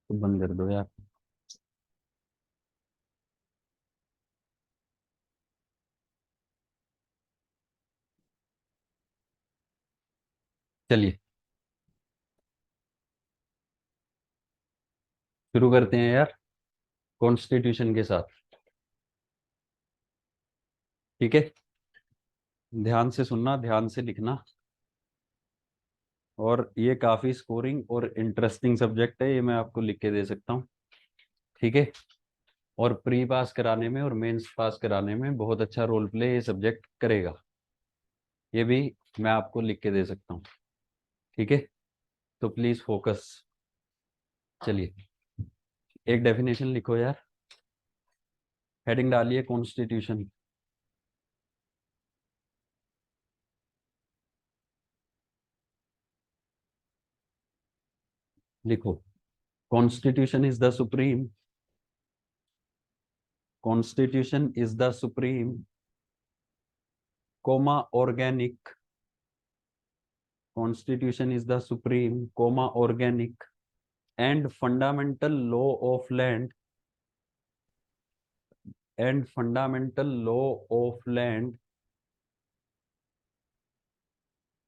तो बंद कर दो यार। चलिए शुरू करते हैं यार कॉन्स्टिट्यूशन के साथ। ठीक है, ध्यान से सुनना, ध्यान से लिखना। और ये काफी स्कोरिंग और इंटरेस्टिंग सब्जेक्ट है, ये मैं आपको लिख के दे सकता हूँ। ठीक है, और प्री पास कराने में और मेंस पास कराने में बहुत अच्छा रोल प्ले ये सब्जेक्ट करेगा, ये भी मैं आपको लिख के दे सकता हूँ। ठीक है, तो प्लीज फोकस। चलिए एक डेफिनेशन लिखो यार, हेडिंग डालिए कॉन्स्टिट्यूशन। लिखो, constitution is the supreme, constitution is the supreme comma organic, constitution is the supreme comma organic and fundamental law of land, and fundamental law of land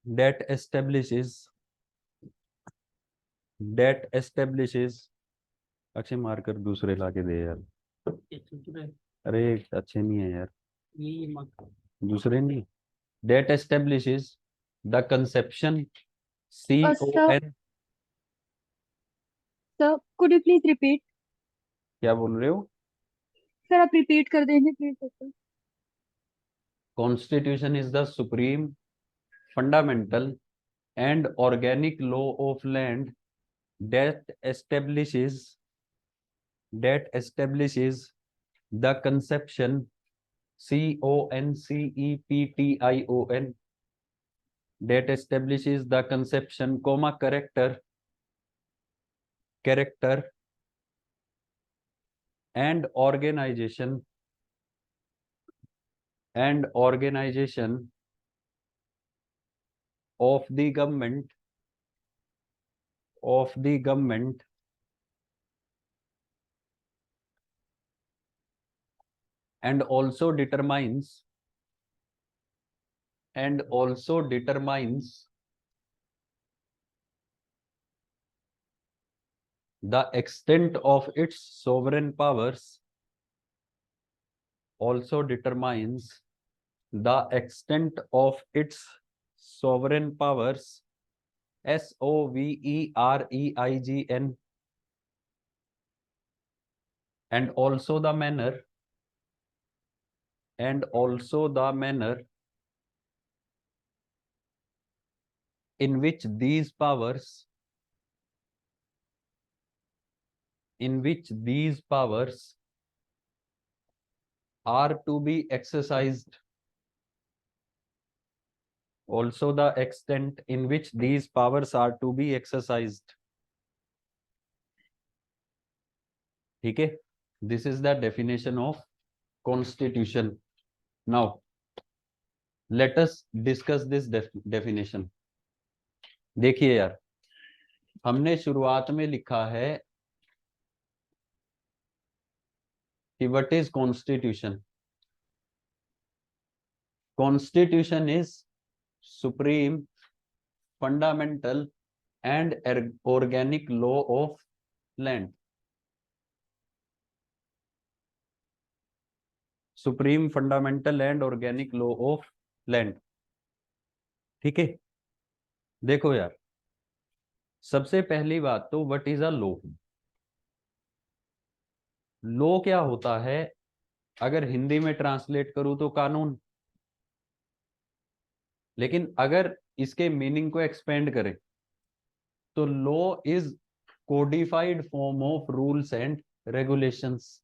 that establishes अच्छे marker दूसरे लाके दे यार। अरे अच्छे नहीं है यार, दूसरे नहीं। that establishes the conception Sir, CON। sir, could you please repeat? क्या बोल रहे हो? सर आप रिपीट कर देंगे please. Constitution is the supreme fundamental and organic law of land that establishes the conception CONCEPTION, that establishes the conception comma character and organization of the government and also determines the extent of its sovereign powers, also determines the extent of its sovereign powers, SOVEREIGN, and also the manner in which these powers are to be exercised, also the extent in which these powers are to be exercised. ठीक है, this is the definition of constitution. Now let us discuss this definition. देखिए यार, हमने शुरुआत में लिखा है कि what is constitution? Constitution is supreme, fundamental and organic law of land. Supreme, fundamental and organic law of land. ठीक है, देखो यार, सबसे पहली बात तो what is a law. Law क्या होता है, अगर हिंदी में ट्रांसलेट करूं तो कानून, लेकिन अगर इसके मीनिंग को एक्सपेंड करें तो law is codified form of rules and regulations.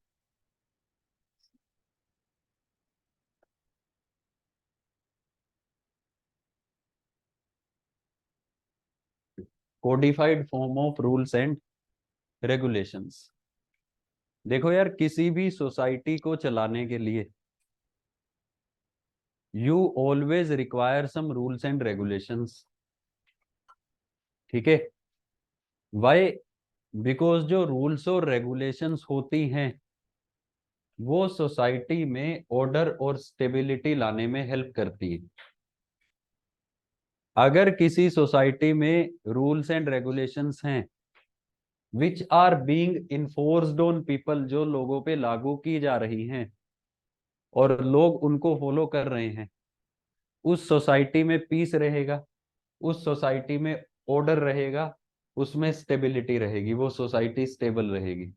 Codified form of rules and regulations. देखो यार, किसी भी सोसाइटी को चलाने के लिए you always require some rules and regulations. ठीक है, वाई? बिकॉज जो रूल्स और रेगुलेशंस होती हैं वो सोसाइटी में ऑर्डर और स्टेबिलिटी लाने में हेल्प करती है। अगर किसी सोसाइटी में रूल्स एंड रेगुलेशंस हैं which are being enforced on people, जो लोगों पे लागू की जा रही हैं और लोग उनको फॉलो कर रहे हैं, उस सोसाइटी में पीस रहेगा, उस सोसाइटी में ऑर्डर रहेगा, उसमें स्टेबिलिटी रहेगी, वो सोसाइटी स्टेबल रहेगी।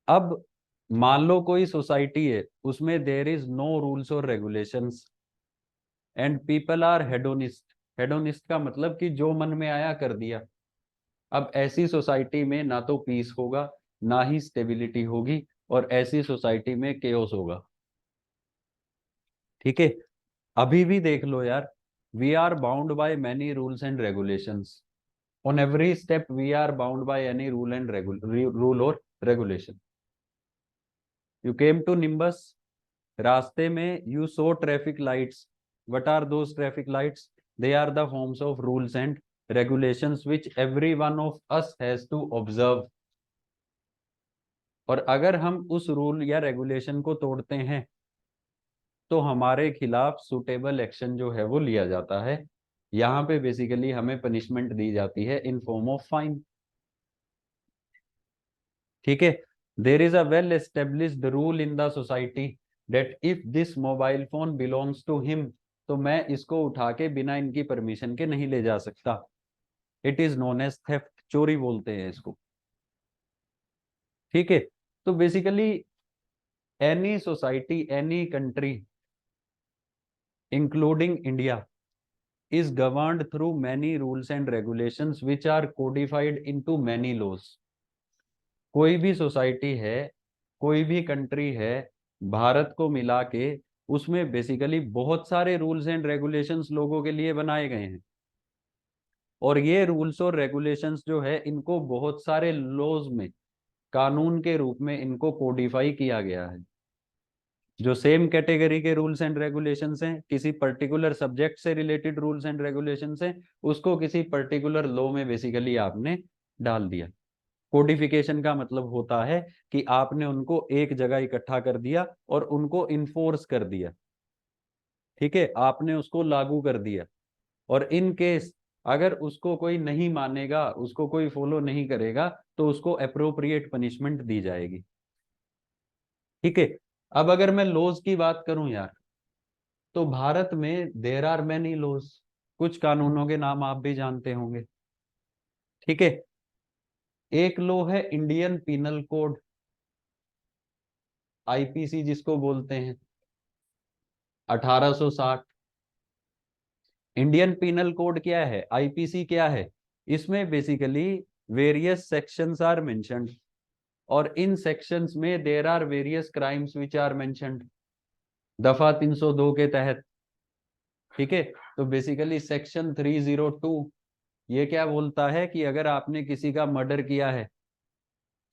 अब मान लो कोई सोसाइटी है उसमें देयर इज नो रूल्स और regulations and people are hedonist. Hedonist का मतलब कि जो मन में आया कर दिया। अब ऐसी सोसाइटी में ना तो पीस होगा, ना ही स्टेबिलिटी होगी, और ऐसी सोसाइटी में केओस होगा। ठीक है, अभी भी देख लो यार, we are bound by many rules and regulations. On every step we are bound by any rule और regulation. You came to Nimbus, रास्ते में you saw traffic lights. What are those traffic lights? They are the forms of rules and regulations which every one of us has to observe। और अगर हम उस rule या regulation को तोड़ते हैं तो हमारे खिलाफ सुटेबल एक्शन जो है वो लिया जाता है। यहाँ पे बेसिकली हमें पनिशमेंट दी जाती है इन फॉर्म ऑफ फाइन। ठीक है, there is a well established rule in the society that if this mobile phone belongs to him, तो मैं इसको उठा के बिना इनकी परमिशन के नहीं ले जा सकता। It is known as theft, चोरी बोलते हैं इसको। ठीक है, तो basically any society, any country including India is governed through many rules and regulations which are codified into many laws। कोई भी सोसाइटी है, कोई भी कंट्री है, भारत को मिला के उसमें बेसिकली बहुत सारे रूल्स एंड रेगुलेशंस लोगों के लिए बनाए गए हैं। और ये रूल्स और रेगुलेशंस जो है इनको बहुत सारे लॉज में कानून के रूप में इनको कोडिफाई किया गया है। जो सेम कैटेगरी के रूल्स एंड रेगुलेशंस हैं, किसी पर्टिकुलर सब्जेक्ट से रिलेटेड रूल्स एंड रेगुलेशंस हैं, उसको किसी पर्टिकुलर लॉ में बेसिकली आपने डाल दिया। कोडिफिकेशन का मतलब होता है कि आपने उनको एक जगह इकट्ठा कर दिया और उनको इन्फोर्स कर दिया। ठीक है, आपने उसको लागू कर दिया, और इन केस अगर उसको कोई नहीं मानेगा, उसको कोई फॉलो नहीं करेगा, तो उसको अप्रोप्रिएट पनिशमेंट दी जाएगी। ठीक है, अब अगर मैं लॉज की बात करूं यार, तो भारत में देर आर मैनी लॉज। कुछ कानूनों के नाम आप भी जानते होंगे। ठीक है, एक लॉ है इंडियन पीनल कोड, आईपीसी जिसको बोलते हैं, 1860। इंडियन पीनल कोड क्या है, आईपीसी क्या है? इसमें basically various sections are mentioned, और इन सेक्शंस में there are various crimes which are mentioned दफा 302 के तहत। ठीक है, तो बेसिकली सेक्शन 302 ये क्या बोलता है कि अगर आपने किसी का मर्डर किया है,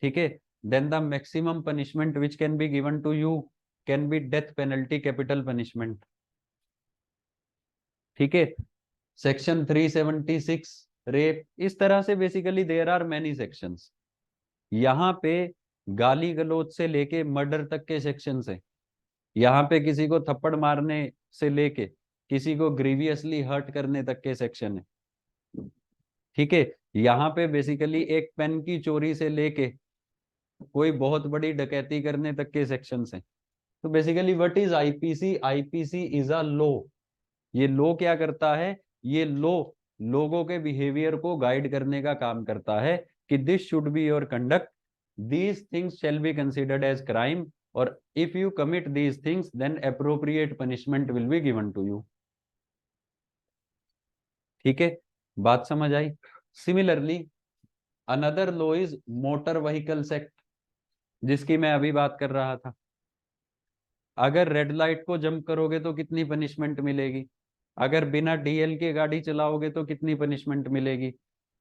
ठीक है, then the maximum punishment which can be given to you can be death penalty, capital punishment. ठीक है, सेक्शन 376 रेप। इस तरह से basically there are many sections. यहाँ पे गाली गलौज से लेके मर्डर तक के सेक्शन है। यहाँ पे किसी को थप्पड़ मारने से लेके किसी को ग्रीवियसली हर्ट करने तक के सेक्शन है। ठीक है, यहाँ पे बेसिकली एक पेन की चोरी से लेके कोई बहुत बड़ी डकैती करने तक के सेक्शंस हैं। तो basically what is IPC? IPC is a law. ये लॉ क्या करता है? ये लॉ लोगों के बिहेवियर को गाइड करने का काम करता है कि this should be your conduct, these things shall be considered as crime, और if you commit these things then appropriate punishment will be given to you. ठीक है, बात समझ आई। Similarly another law is motor vehicles act, जिसकी मैं अभी बात कर रहा था। अगर रेड लाइट को जंप करोगे तो कितनी पनिशमेंट मिलेगी, अगर बिना डीएल के गाड़ी चलाओगे तो कितनी पनिशमेंट मिलेगी,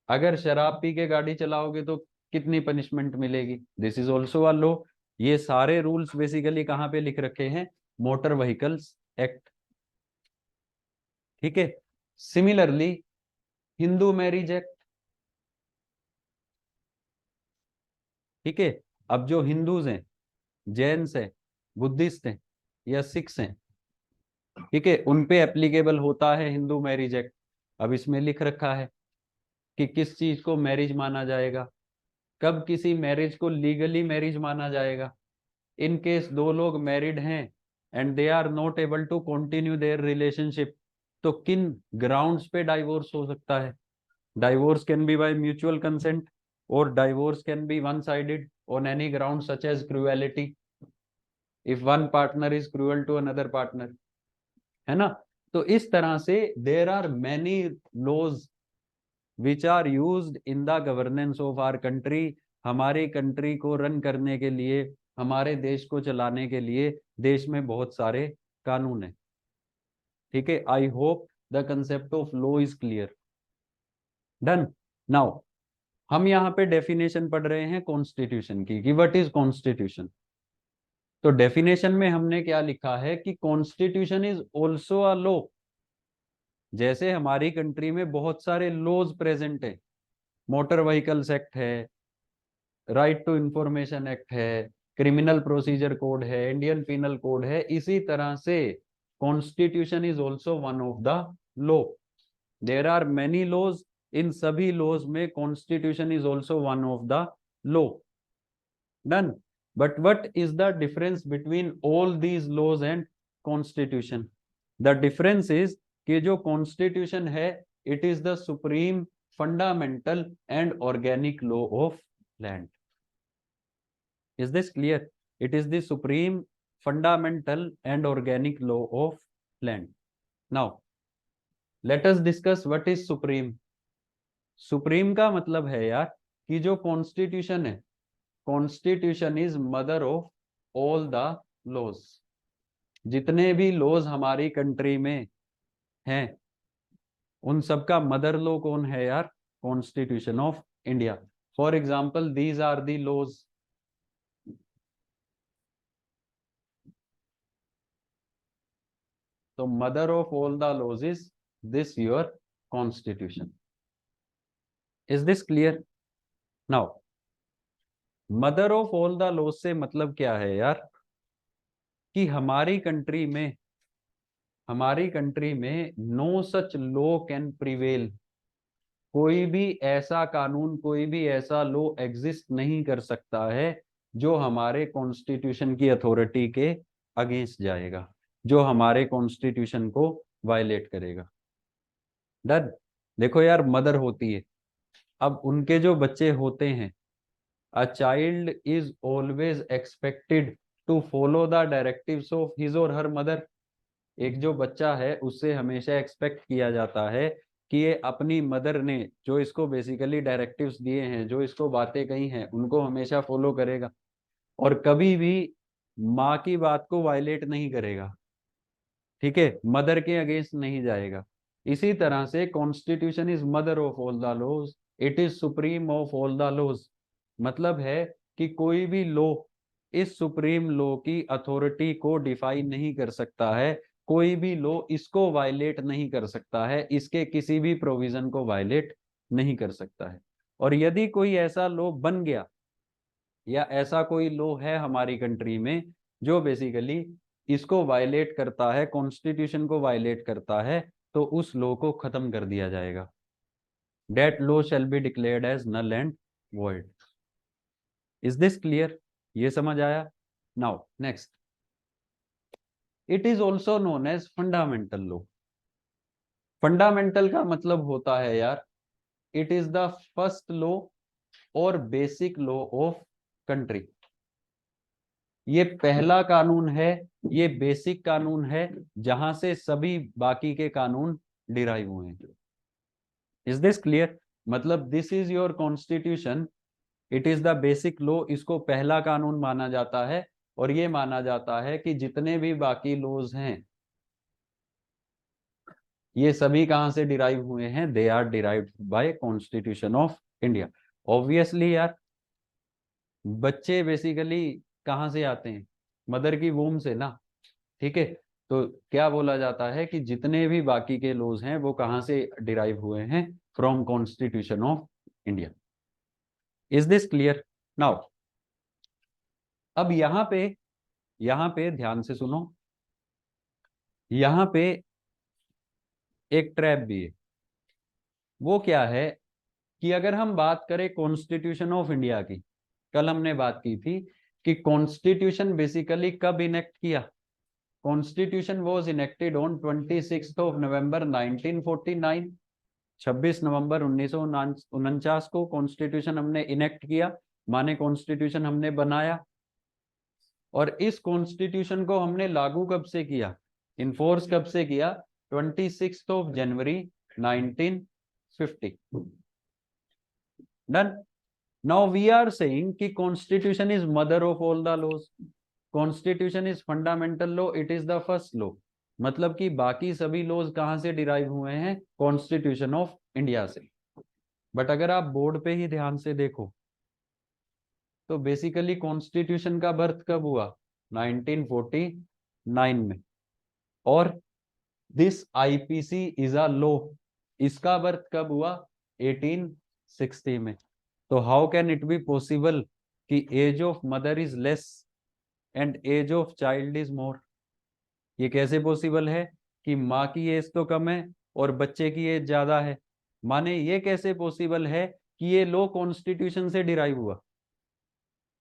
अगर शराब पी के गाड़ी चलाओगे तो कितनी पनिशमेंट मिलेगी। This is also a law. ये सारे रूल्स बेसिकली कहाँ पे लिख रखे हैं, मोटर व्हीकल्स एक्ट। ठीक है, सिमिलरली हिंदू मैरिज एक्ट। ठीक है, अब जो हिंदूज हैं, जैन्स हैं, बुद्धिस्ट हैं या सिख्स हैं, ठीक है, उन पे एप्लीकेबल होता है हिंदू मैरिज एक्ट। अब इसमें लिख रखा है कि किस चीज को मैरिज माना जाएगा, कब किसी मैरिज को लीगली मैरिज माना जाएगा। इन केस दो लोग मैरिड हैं and they are not able to continue their relationship, तो किन ग्राउंड्स पे डाइवोर्स हो सकता है। Divorce can be by mutual consent, और divorce can be one sided on any ground such as cruelty, if one partner is cruel to another partner, है ना। तो इस तरह से there are many laws which are used in the governance of our country. हमारी country को run करने के लिए, हमारे देश को चलाने के लिए देश में बहुत सारे कानून है। ठीक है, I hope the concept of law is clear. Done. Now हम यहाँ पे डेफिनेशन पढ़ रहे हैं कॉन्स्टिट्यूशन की, कि व्हाट इज कॉन्स्टिट्यूशन। तो डेफिनेशन में हमने क्या लिखा है कि constitution is also a law. जैसे हमारी कंट्री में बहुत सारे लॉज प्रेजेंट है, मोटर व्हीकल्स एक्ट है, राइट टू इंफॉर्मेशन एक्ट है, क्रिमिनल प्रोसीजर कोड है, इंडियन पिनल कोड है, इसी तरह से constitution is also one of the law. There are many laws, इन सभी लॉज में constitution is also one of the law. Done. But what is the difference between all these laws and constitution. The difference is कि जो constitution है it is the supreme fundamental and organic law of land. Is this clear? It is the supreme, fundamental and organic law of land. Now, let us discuss what is supreme. Supreme का मतलब है यार कि जो constitution है, constitution is mother of all the laws. जितने भी laws हमारी कंट्री में हैं उन सबका मदर लॉ कौन है यार, constitution of India. For example these are the laws. तो mother of all the laws is this your constitution. Is this clear? Now mother of all the laws से मतलब क्या है यार, कि हमारी कंट्री में no such law can prevail. कोई भी ऐसा कानून, कोई भी ऐसा लॉ एग्जिस्ट नहीं कर सकता है जो हमारे कॉन्स्टिट्यूशन की अथॉरिटी के अगेंस्ट जाएगा, जो हमारे कॉन्स्टिट्यूशन को वायलेट करेगा। डन। देखो यार, मदर होती है, अब उनके जो बच्चे होते हैं, a child is always expected to follow the directives of his और हर मदर। एक जो बच्चा है उससे हमेशा एक्सपेक्ट किया जाता है कि ये अपनी मदर ने जो इसको बेसिकली डायरेक्टिव्स दिए हैं, जो इसको बातें कही हैं, उनको हमेशा फॉलो करेगा और कभी भी माँ की बात को वायलेट नहीं करेगा। ठीक है, मदर के अगेंस्ट नहीं जाएगा। इसी तरह से constitution is mother of all the laws, it is supreme of all the laws. मतलब है कि कोई भी लॉ इस सुप्रीम लॉ की अथॉरिटी को डिफाइन नहीं कर सकता है, कोई भी लॉ इसको वायलेट नहीं कर सकता है, इसके किसी भी प्रोविजन को वायलेट नहीं कर सकता है। और यदि कोई ऐसा लॉ बन गया या ऐसा कोई लॉ है हमारी कंट्री में जो बेसिकली इसको वायलेट करता है, कॉन्स्टिट्यूशन को वायलेट करता है, तो उस लॉ को खत्म कर दिया जाएगा। That law shall be declared as null and void. Is this clear? ये समझ आया? Now next, it is also known as fundamental law. Fundamental का मतलब होता है यार, it is the first law और बेसिक लॉ ऑफ कंट्री। ये पहला कानून है, ये बेसिक कानून है, जहां से सभी बाकी के कानून डिराइव हुए हैं। Is this clear? मतलब this is your constitution, it is the basic law, इसको पहला कानून माना जाता है। और ये माना जाता है कि जितने भी बाकी लॉज हैं ये सभी कहां से डिराइव हुए हैं? They are derived by constitution of India. Obviously यार, बच्चे बेसिकली कहाँ से आते हैं? मदर की वूम से ना। ठीक है, तो क्या बोला जाता है कि जितने भी बाकी के लॉज हैं वो कहाँ से डिराइव हुए हैं? From constitution of India. Is this clear now? अब यहाँ पे ध्यान से सुनो, यहाँ पे एक ट्रैप भी है। वो क्या है कि अगर हम बात करें कॉन्स्टिट्यूशन ऑफ इंडिया की, कल हमने बात की थी कि कॉन्स्टिट्यूशन बेसिकली कब इनेक्ट किया? Constitution was enacted on 26 of November 1949। 26 नवंबर 1949 को कॉन्स्टिट्यूशन हमने इनेक्ट किया, माने कॉन्स्टिट्यूशन हमने बनाया। और इस कॉन्स्टिट्यूशन को हमने लागू कब से किया, इनफोर्स कब से किया? 26 of January 1950। Done. Now we are saying कि constitution is mother of all the laws, constitution is fundamental law, it is the first law. मतलब कि बाकी सभी लॉज कहां से डिराइव हुए हैं? कॉन्स्टिट्यूशन ऑफ इंडिया से। बट अगर आप बोर्ड पे ही ध्यान से देखो तो बेसिकली कॉन्स्टिट्यूशन का बर्थ कब हुआ? 1949 में। और this IPC is a law, इसका बर्थ कब हुआ? 1860 में। तो how can it be possible कि age of mother is less and age of child is more? ये कैसे पॉसिबल है कि माँ की एज तो कम है और बच्चे की एज ज्यादा है? माने ये कैसे पॉसिबल है कि ये लॉ कॉन्स्टिट्यूशन से डिराइव हुआ?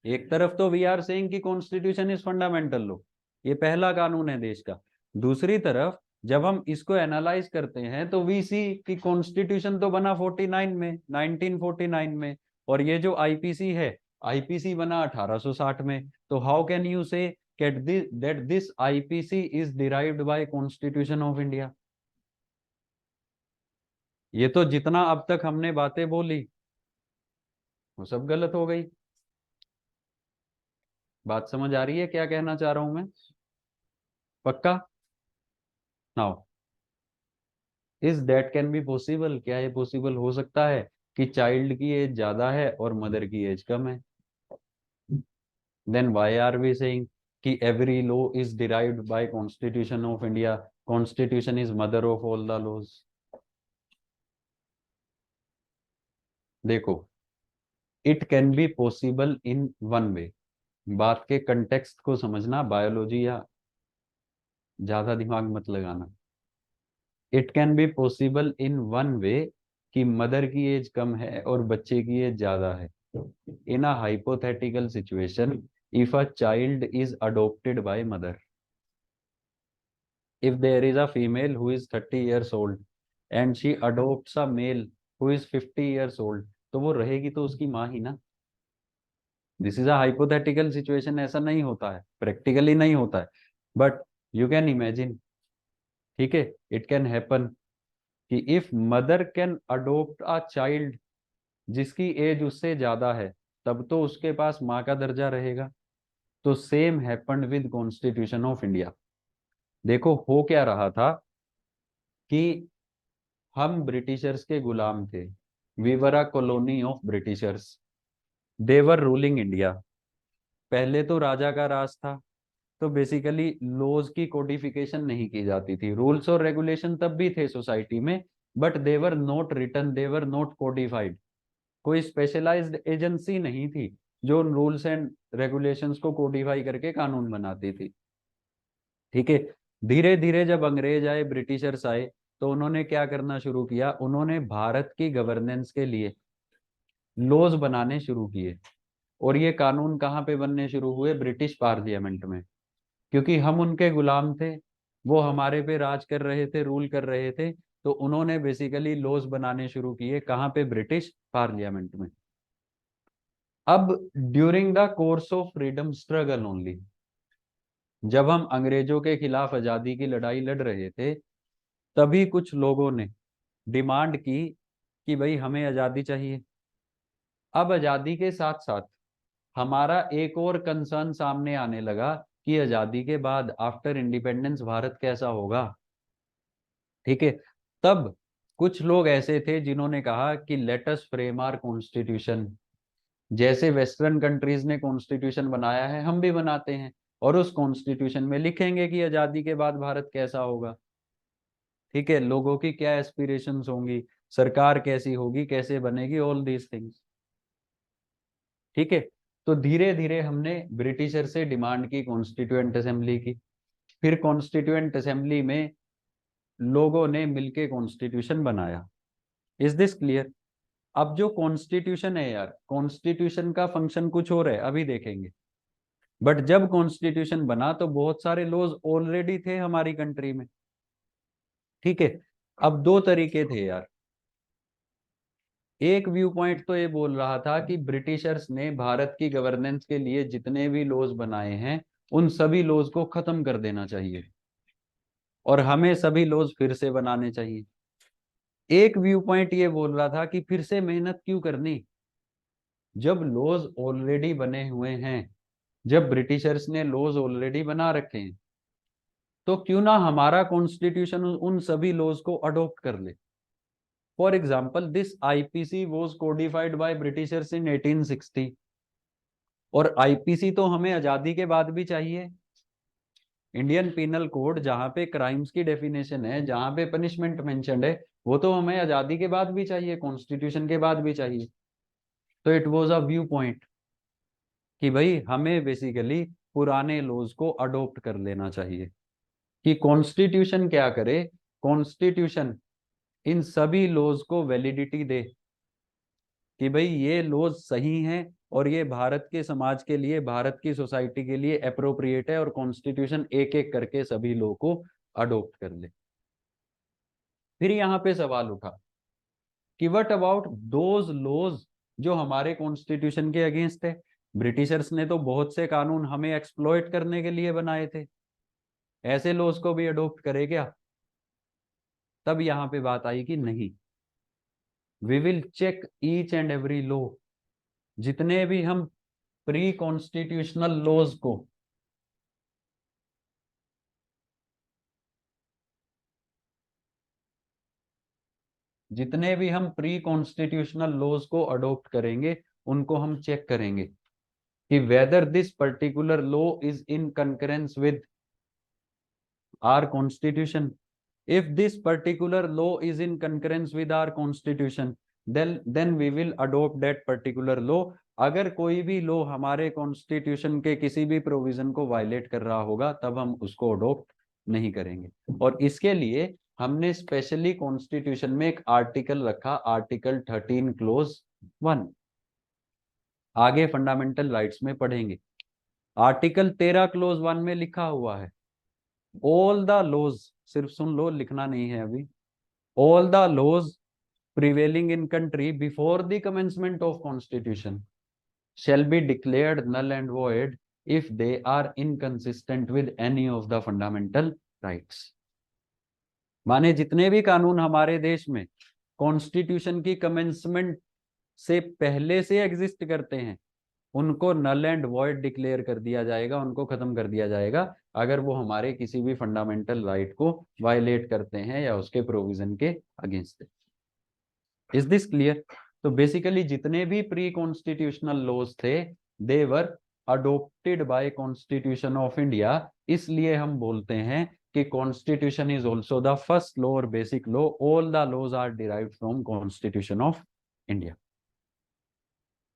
एक तरफ तो वी आर सेइंग कि कॉन्स्टिट्यूशन इज फंडामेंटल लॉ, ये पहला कानून है देश का। दूसरी तरफ जब हम इसको एनालाइज करते हैं तो वी सी कि कॉन्स्टिट्यूशन तो बना 49 में, 1949 में। और ये जो आईपीसी है, आईपीसी बना 1860 में। तो हाउ कैन यू से that this IPC is derived by Constitution of India? ये तो जितना अब तक हमने बातें बोली वो सब गलत हो गई। बात समझ आ रही है क्या कहना चाह रहा हूं मैं? पक्का? Now is that can be possible? क्या ये पॉसिबल हो सकता है कि चाइल्ड की एज ज्यादा है और मदर की एज कम है? Then why are we saying कि every law is derived by constitution of India, constitution is mother of all the laws? देखो, it can be possible in one way. बात के कंटेक्स्ट को समझना, बायोलॉजी या ज्यादा दिमाग मत लगाना। It can be possible in one वे कि मदर की एज कम है और बच्चे की एज ज्यादा है। In a hypothetical situation, if a child is adopted by mother, if there is a female who is 30 years old and she adopts a male who is 50 years old, तो वो रहेगी तो उसकी माँ ही ना। This is a hypothetical situation, ऐसा नहीं होता है, प्रैक्टिकली नहीं होता है, बट यू कैन इमेजिन। ठीक है, इट कैन हैपन कि if mother can adopt a child जिसकी एज उससे ज्यादा है, तब तो उसके पास माँ का दर्जा रहेगा। तो same happened with constitution of India. देखो हो क्या रहा था कि हम ब्रिटिशर्स के गुलाम थे, we were a colony of Britishers, they were ruling India. पहले तो राजा का राज था, तो बेसिकली लॉज की कोडिफिकेशन नहीं की जाती थी, रूल्स और रेगुलेशन तब भी थे सोसाइटी में, but they were not written, they were not codified. कोई स्पेशलाइज्ड एजेंसी नहीं थी जो रूल्स एंड रेगुलेशंस को कोडिफाई करके कानून बनाती थी। ठीक है, धीरे धीरे जब अंग्रेज आए, ब्रिटिशर्स आए, तो उन्होंने क्या करना शुरू किया? उन्होंने भारत की गवर्नेंस के लिए लॉज बनाने शुरू किए। और ये कानून कहाँ पे बनने शुरू हुए? ब्रिटिश पार्लियामेंट में। क्योंकि हम उनके गुलाम थे, वो हमारे पे राज कर रहे थे, रूल कर रहे थे, तो उन्होंने बेसिकली लॉज बनाने शुरू किए कहाँ पे? ब्रिटिश पार्लियामेंट में। अब during the course of freedom struggle only, जब हम अंग्रेजों के खिलाफ आजादी की लड़ाई लड़ रहे थे, तभी कुछ लोगों ने डिमांड की कि भाई हमें आजादी चाहिए। अब आजादी के साथ साथ हमारा एक और कंसर्न सामने आने लगा कि आजादी के बाद आफ्टर इंडिपेंडेंस भारत कैसा होगा। ठीक है, तब कुछ लोग ऐसे थे जिन्होंने कहा कि let us frame our constitution, जैसे वेस्टर्न कंट्रीज ने कॉन्स्टिट्यूशन बनाया है हम भी बनाते हैं, और उस कॉन्स्टिट्यूशन में लिखेंगे कि आजादी के बाद भारत कैसा होगा। ठीक है, लोगों की क्या एस्पिरेशंस होंगी, सरकार कैसी होगी, कैसे बनेगी, ऑल दीज थिंग्स। ठीक है, तो धीरे धीरे हमने ब्रिटिशर से डिमांड की कॉन्स्टिट्यूएंट असेंबली की, फिर कॉन्स्टिट्यूएंट असेंबली में लोगों ने मिलके कॉन्स्टिट्यूशन बनाया। Is this clear? अब जो कॉन्स्टिट्यूशन है यार, कॉन्स्टिट्यूशन का फंक्शन कुछ और है, अभी देखेंगे। बट जब कॉन्स्टिट्यूशन बना तो बहुत सारे लॉज ऑलरेडी थे हमारी कंट्री में। ठीक है, अब दो तरीके थे यार। एक व्यू पॉइंट तो ये बोल रहा था कि ब्रिटिशर्स ने भारत की गवर्नेंस के लिए जितने भी लॉज बनाए हैं उन सभी लॉज को खत्म कर देना चाहिए और हमें सभी लॉज फिर से बनाने चाहिए। एक व्यू पॉइंट ये बोल रहा था कि फिर से मेहनत क्यों करनी, जब लॉज ऑलरेडी बने हुए हैं, जब ब्रिटिशर्स ने लॉज ऑलरेडी बना रखे हैं, तो क्यों ना हमारा कॉन्स्टिट्यूशन उन सभी लॉज को अडॉप्ट कर ले। For example, this IPC was codified by Britishers इन 1860, और आईपीसी तो हमें आजादी के बाद भी चाहिए। इंडियन पिनल कोड जहां पे क्राइम्स की डेफिनेशन है, जहां पे पनिशमेंट मेंशन्ड है, वो तो हमें आजादी के बाद भी चाहिए, कॉन्स्टिट्यूशन के बाद भी चाहिए। तो it was a view point कि भाई हमें बेसिकली पुराने लॉज को अडॉप्ट कर लेना चाहिए। कि कॉन्स्टिट्यूशन क्या करे, कॉन्स्टिट्यूशन इन सभी लॉज को वैलिडिटी दे कि भाई ये लॉज सही हैं और ये भारत के समाज के लिए, भारत की सोसाइटी के लिए अप्रोप्रिएट है, और कॉन्स्टिट्यूशन एक एक करके सभी लॉ को अडॉप्ट कर ले। फिर यहाँ पे सवाल उठा कि व्हाट अबाउट दोज लॉज जो हमारे कॉन्स्टिट्यूशन के अगेंस्ट है। ब्रिटिशर्स ने तो बहुत से कानून हमें एक्सप्लॉइट करने के लिए बनाए थे, ऐसे लॉज को भी अडॉप्ट करे क्या? तब यहाँ पे बात आई कि नहीं, we will check each and every law, जितने भी हम प्री कॉन्स्टिट्यूशनल लॉज को, जितने भी हम प्री कॉन्स्टिट्यूशनल लॉज को अडॉप्ट करेंगे उनको हम चेक करेंगे कि whether this particular law is in concurrence with our constitution. if this particular law is in concurrence with our constitution, then we will adopt that particular law। अगर कोई भी law हमारे कॉन्स्टिट्यूशन के किसी भी प्रोविजन को वायलेट कर रहा होगा तब हम उसको अडॉप्ट नहीं करेंगे। और इसके लिए हमने स्पेशली कॉन्स्टिट्यूशन में एक आर्टिकल रखा, आर्टिकल 13 क्लोज 1। आगे फंडामेंटल राइट्स में पढ़ेंगे। आर्टिकल 13 क्लोज 1 में लिखा हुआ है, ऑल द लॉज, सिर्फ सुन लो, लिखना नहीं है अभी, all the laws prevailing in country before the commencement of constitution shall be declared null and void if they are inconsistent with any of the fundamental rights। माने जितने भी कानून हमारे देश में कॉन्स्टिट्यूशन की कमेंसमेंट से पहले से एग्जिस्ट करते हैं उनको नल एंड वॉइड डिक्लेयर कर दिया जाएगा, उनको खत्म कर दिया जाएगा अगर वो हमारे किसी भी फंडामेंटल राइट को वायलेट करते हैं या उसके प्रोविजन के अगेंस्ट है। Is this clear? तो बेसिकली जितने भी प्री कॉन्स्टिट्यूशनल लॉज थे they were adopted by constitution of India. इसलिए हम बोलते हैं कि constitution is also the first law और basic law. All the laws are derived from constitution of India.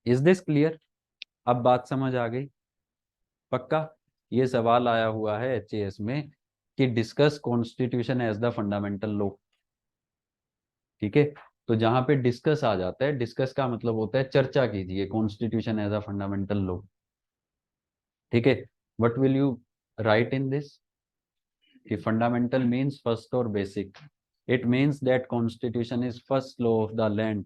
Is this clear? अब बात समझ आ गई? पक्का? ये सवाल आया हुआ है एचएएस में कि discuss constitution as the fundamental law. ठीक है, तो जहां पे डिस्कस आ जाता है, डिस्कस का मतलब होता है चर्चा कीजिए, constitution as a fundamental law. ठीक है, what will you write in this? कि फंडामेंटल मींस फर्स्ट और basic. It means that constitution is first law of the land,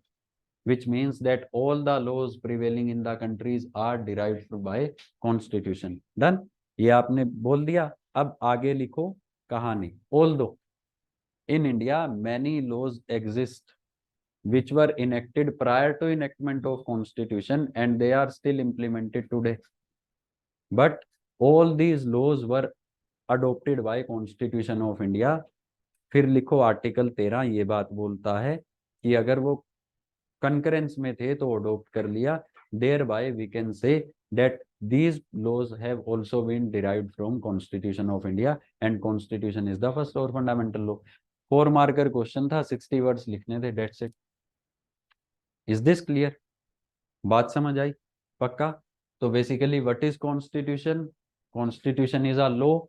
which means that all the laws prevailing in the countries are derived by constitution. Done? ये आपने बोल दिया. अब आगे लिखो कहानी. Although in India many laws exist which were enacted prior to enactment of constitution and they are still implemented today, but all these laws were adopted by constitution of India. फिर लिखो आर्टिकल 13 ये बात बोलता है कि अगर वो concurrence में थे तो अडोप्ट कर लिया. Thereby we can say that these laws have also been derived from constitution of India and constitution is the first और fundamental law. 4 मार्कर क्वेश्चन था, 60 वर्ड्स लिखने थे, that's it. Is this clear? बात समझ आई? पक्का? तो basically what is constitution? Constitution is a law.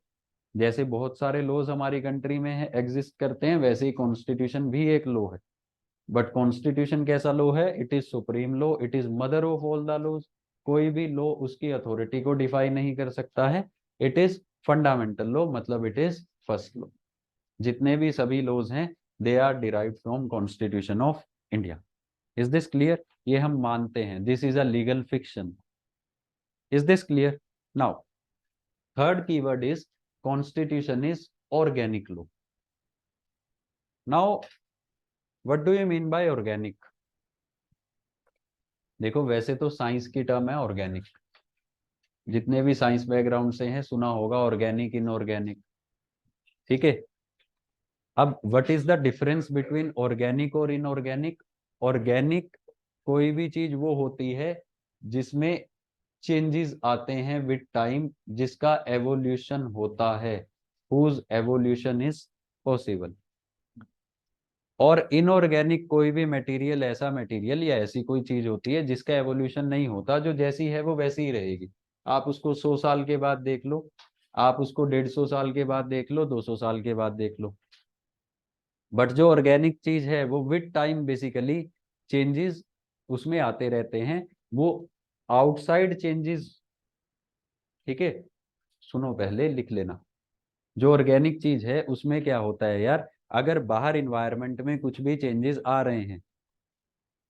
जैसे बहुत सारे लॉज हमारी कंट्री में है एग्जिस्ट करते हैं, वैसे ही कॉन्स्टिट्यूशन भी एक लॉ है. बट कॉन्स्टिट्यूशन कैसा लॉ है? It is supreme law, it is mother of all the laws. कोई भी लॉ उसकी अथॉरिटी को डिफाइन नहीं कर सकता है. इट इज फंडामेंटल लॉ, मतलब इट इज फर्स्ट लॉ. जितने भी सभी लॉज हैं they are derived from constitution of India. Is this clear? ये हम मानते हैं. This is a legal fiction. Is this clear? Now third keyword is constitution is organic law. Now what do you mean by organic? देखो वैसे तो science की term है organic. जितने भी साइंस बैकग्राउंड से हैं सुना होगा ऑर्गेनिक, इनऑर्गेनिक. ठीक है. अब what is the difference between organic और इनऑर्गेनिक? ऑर्गेनिक कोई भी चीज वो होती है जिसमें चेंजेस आते हैं विद टाइम, जिसका एवोल्यूशन होता है, हुज एवोल्यूशन इज पॉसिबल. और इनऑर्गेनिक कोई भी मटेरियल, ऐसा मटेरियल या ऐसी कोई चीज होती है जिसका एवोल्यूशन नहीं होता, जो जैसी है वो वैसी ही रहेगी. आप उसको 100 साल के बाद देख लो, आप उसको 150 साल के बाद देख लो, 200 साल के बाद देख लो. बट जो ऑर्गेनिक चीज है वो विद टाइम बेसिकली चेंजेस उसमें आते रहते हैं. वो आउटसाइड चेंजेस. ठीक है, सुनो पहले लिख लेना. जो ऑर्गेनिक चीज है उसमें क्या होता है यार, अगर बाहर इन्वायरमेंट में कुछ भी चेंजेस आ रहे हैं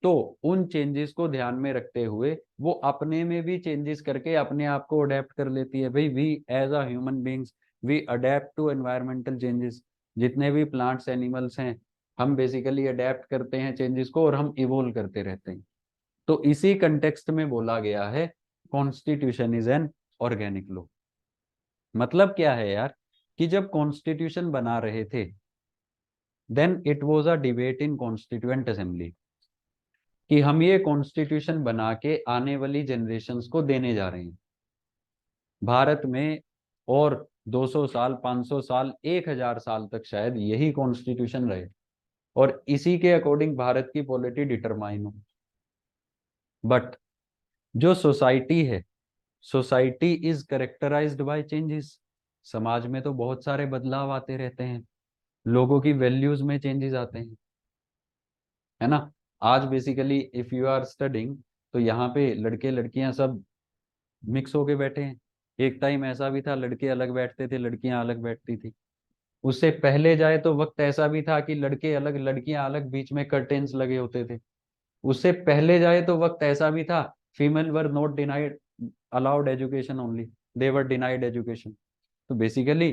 तो उन चेंजेस को ध्यान में रखते हुए वो अपने में भी चेंजेस करके अपने आप को अडेप्ट कर लेती है. भाई we as a human beings we adapt to environmental changes. जितने भी प्लांट्स एनिमल्स हैं हम बेसिकली अडेप्ट करते हैं चेंजेस को और हम इवोल्व करते रहते हैं. तो इसी कंटेक्स्ट में बोला गया है constitution is an organic law. मतलब क्या है यार कि जब कॉन्स्टिट्यूशन बना रहे थे then it was a debate in constituent assembly कि हम ये कॉन्स्टिट्यूशन बना के आने वाली जनरेशन्स को देने जा रहे हैं. भारत में और 200 साल, 500 साल, 1000 साल तक शायद यही कॉन्स्टिट्यूशन रहे और इसी के अकॉर्डिंग भारत की पॉलिटी डिटरमाइन हो. बट जो सोसाइटी है, society is characterized by changes. समाज में तो बहुत सारे बदलाव आते रहते हैं, लोगों की वैल्यूज में चेंजेस आते हैं, है ना. आज basically if you are studying तो यहाँ पे लड़के लड़कियां सब मिक्स होके बैठे हैं. एक टाइम ऐसा भी था लड़के अलग बैठते थे, लड़कियां अलग बैठती थी. उससे पहले जाए तो वक्त ऐसा भी था कि लड़के अलग लड़कियां अलग, बीच में कर्टेन्स लगे होते थे. उससे पहले जाए तो वक्त ऐसा भी था female were not denied allowed education, only they were denied education. तो basically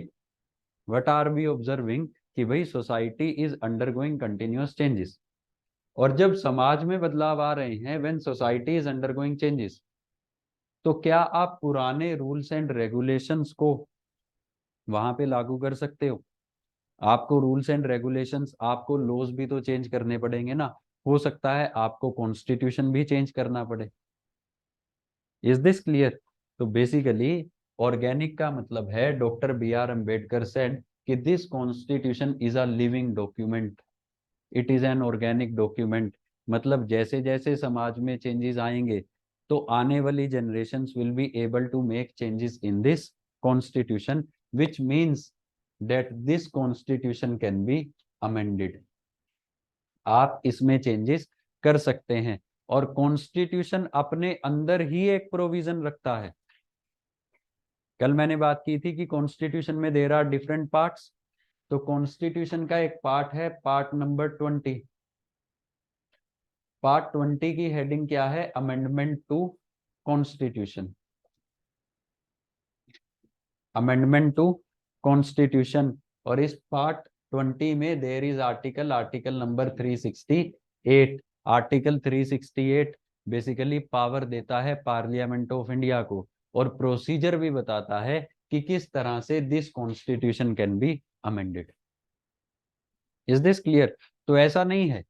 what are we observing कि भाई society is undergoing continuous changes. और जब समाज में बदलाव आ रहे हैं, when society is undergoing changes, तो क्या आप पुराने रूल्स एंड रेगुलेशंस को वहां पे लागू कर सकते हो? आपको रूल्स एंड रेगुलेशंस, आपको लॉज भी तो चेंज करने पड़ेंगे ना. हो सकता है आपको कॉन्स्टिट्यूशन भी चेंज करना पड़े. Is this clear? तो बेसिकली ऑर्गेनिक का मतलब है, doctor B R Ambedkar said कि this constitution is a living document, it is an organic document. मतलब जैसे जैसे समाज में चेंजेस आएंगे तो आने वाली generations will be able to make changes in this constitution, which means that this constitution can be amended. आप इसमें चेंजेस कर सकते हैं. और कॉन्स्टिट्यूशन अपने अंदर ही एक प्रोविजन रखता है. कल मैंने बात की थी कि कॉन्स्टिट्यूशन में देयर आर डिफरेंट पार्ट्स. तो कॉन्स्टिट्यूशन का एक पार्ट है पार्ट नंबर 20। पार्ट 20 की हेडिंग क्या है? Amendment to constitution. Amendment to constitution. और इस पार्ट 20 में there is article number 368। Article 368 basically power देता है पार्लियामेंट ऑफ इंडिया को, और प्रोसीजर भी बताता है कि किस तरह से this constitution can be amended. Is this clear? तो ऐसा नहीं है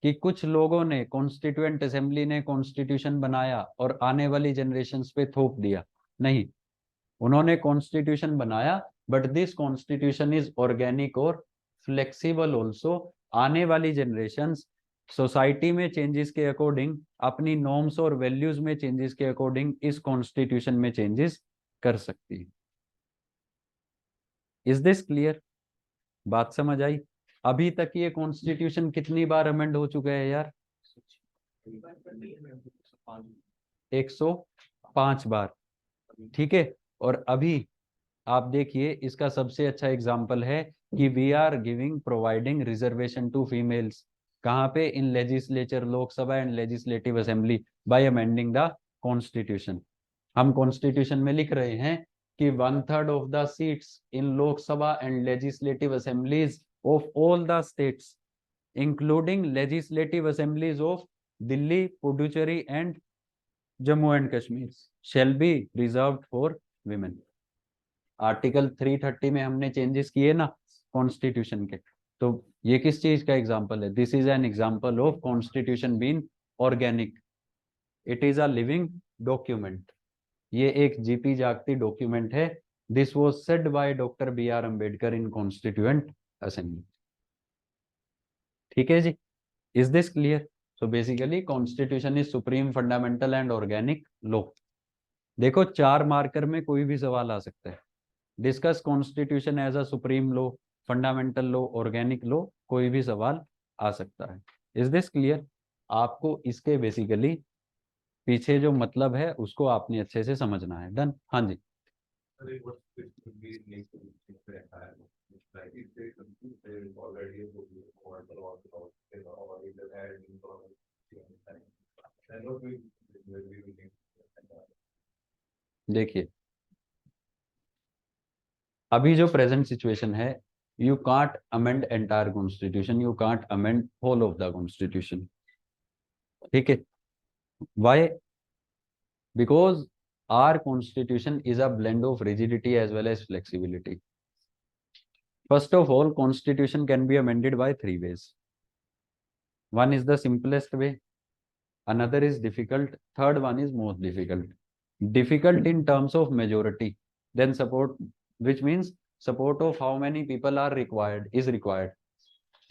कि कुछ लोगों ने, कॉन्स्टिट्यूएंट असेंबली ने कॉन्स्टिट्यूशन बनाया और आने वाली जनरेशन्स पे थोप दिया। नहीं, उन्होंने कॉन्स्टिट्यूशन बनाया, but this constitution is organic और फ्लेक्सिबल ऑल्सो। आने वाली जनरेशन्स सोसाइटी में चेंजेस के अकॉर्डिंग, अपनी नॉर्म्स और वैल्यूज में चेंजेस के अकॉर्डिंग इस कॉन्स्टिट्यूशन में चेंजेस कर सकती है। Is this clear? बात समझ आई? अभी तक ये कॉन्स्टिट्यूशन कितनी बार अमेंड हो चुका है यार? 105 बार। ठीक है। और अभी आप देखिए, इसका सबसे अच्छा एग्जाम्पल है कि we are giving providing reservation to females. कहाँ पे? In legislature, Lok Sabha and legislative assembly, by amending the constitution. हम कॉन्स्टिट्यूशन में लिख रहे हैं कि 1/3 of the seats in Lok Sabha and legislative assemblies of all the states including legislative assemblies of Delhi, Puducherry and Jammu and Kashmir shall be reserved for women। Article 330 में हमने changes किए ना कॉन्स्टिट्यूशन के, तो ये किस चीज का एग्जांपल है? This is an example of constitution being organic. It is a living document. ये एक जीती जागती डॉक्यूमेंट है। This was said by doctor B.R. Ambedkar in constituent assembly. ठीक है जी? Is this clear? So basically constitution is supreme, fundamental and organic law. देखो, 4 marker में कोई भी सवाल आ सकता है। Discuss constitution as a supreme law, fundamental law, organic law, कोई भी सवाल आ सकता है। Is this clear? आपको इसके बेसिकली पीछे जो मतलब है उसको आपने अच्छे से समझना है। डन? हाँ जी। देखिए, अभी जो प्रेजेंट सिचुएशन है, you can't amend entire constitution, you can't amend whole of the constitution. ठीक है? Why? Because our constitution is a blend of rigidity as well as flexibility. First of all, constitution can be amended by 3 ways. One is the simplest way, another is difficult, third one is most difficult. Difficult in terms of majority, then support, which means support of how many people are required, is required.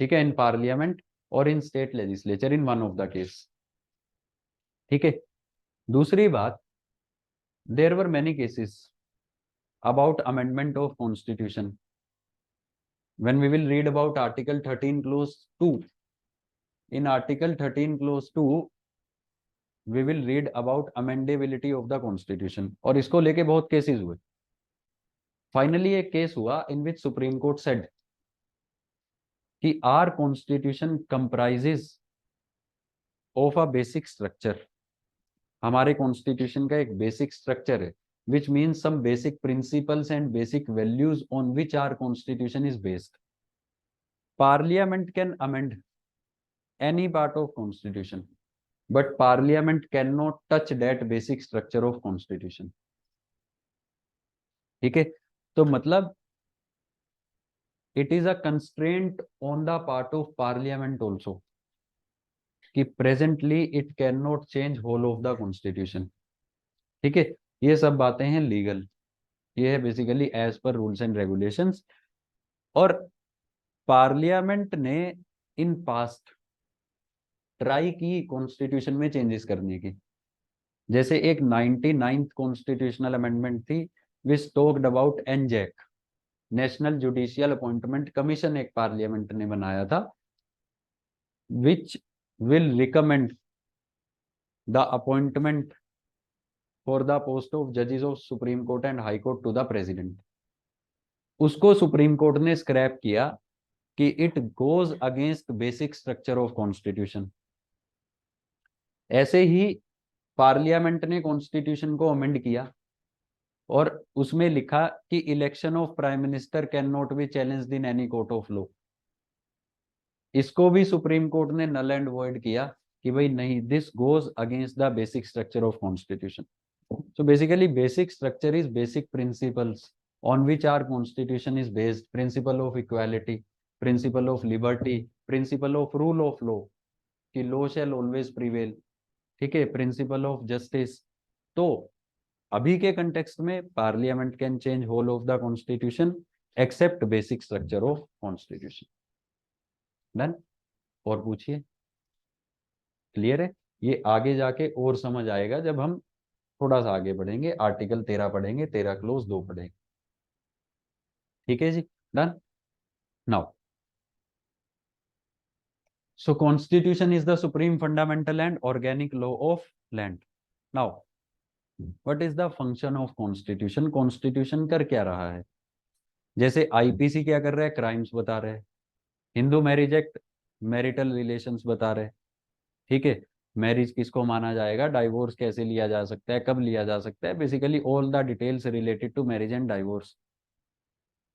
ठीक है? in parliament or in state legislature in one of the case. ठीक है? दूसरी बात, there were many cases about amendment of constitution. When we will read about article 13 clause 2, in article 13 clause 2 we will read about amendability of the constitution, और इसको लेके बहुत cases हुए। Finally एक केस हुआ in which supreme court said कि our constitution comprises of a basic structure. हमारे constitution का एक बेसिक स्ट्रक्चर है, which means some basic principles and basic values on which our constitution is based. Parliament can amend any part of constitution, but parliament cannot touch that basic structure of constitution. ठीक है? तो मतलब it is a constraint on the part of parliament also कि presently it cannot change whole of the constitution. ठीक है? ये सब बातें हैं लीगल, ये है basically as per rules and regulations. और पार्लियामेंट ने इन पास्ट ट्राई की कॉन्स्टिट्यूशन में चेंजेस करने की। जैसे एक 99th कॉन्स्टिट्यूशनल अमेंडमेंट थी which talked about NJAC, national judicial appointment commission, एक पार्लियामेंट ने बनाया था, which will recommend the appointment for the post of जजेस of supreme court and high court to the president. उसको सुप्रीम कोर्ट ने scrap किया कि it goes against basic structure of constitution. ऐसे ही पार्लियामेंट ने कॉन्स्टिट्यूशन को अमेंड किया और उसमें लिखा कि election of prime minister can not be challenged in any court of law. इसको भी सुप्रीम कोर्ट ने नल एंड वॉइड किया कि भाई नहीं, this goes against the basic structure of constitution. So basically basic structure is basic principles on which our constitution is based: principle of equality, principle of liberty, principle of rule of law, कि law shall always prevail, ठीक है, principle of justice. तो अभी के context में parliament can change whole of the constitution except basic structure of constitution. Done? और पूछिए, clear है? ये आगे जाके और समझ आएगा जब हम थोड़ा सा आगे बढ़ेंगे, आर्टिकल 13 पढ़ेंगे, 13 क्लोज 2 पढ़ेंगे। ठीक है जी, done. Now so constitution is the supreme fundamental and organic law of land. Now what is the function of constitution? constitution कर क्या रहा है? जैसे आईपीसी क्या कर रहा है? क्राइम्स बता रहे हैं। Hindu marriage act marital relations बता रहे हैं, ठीक है। मैरिज किसको माना जाएगा, डाइवोर्स कैसे लिया जा सकता है, कब लिया जा सकता है, basically all the details related to marriage and divorce.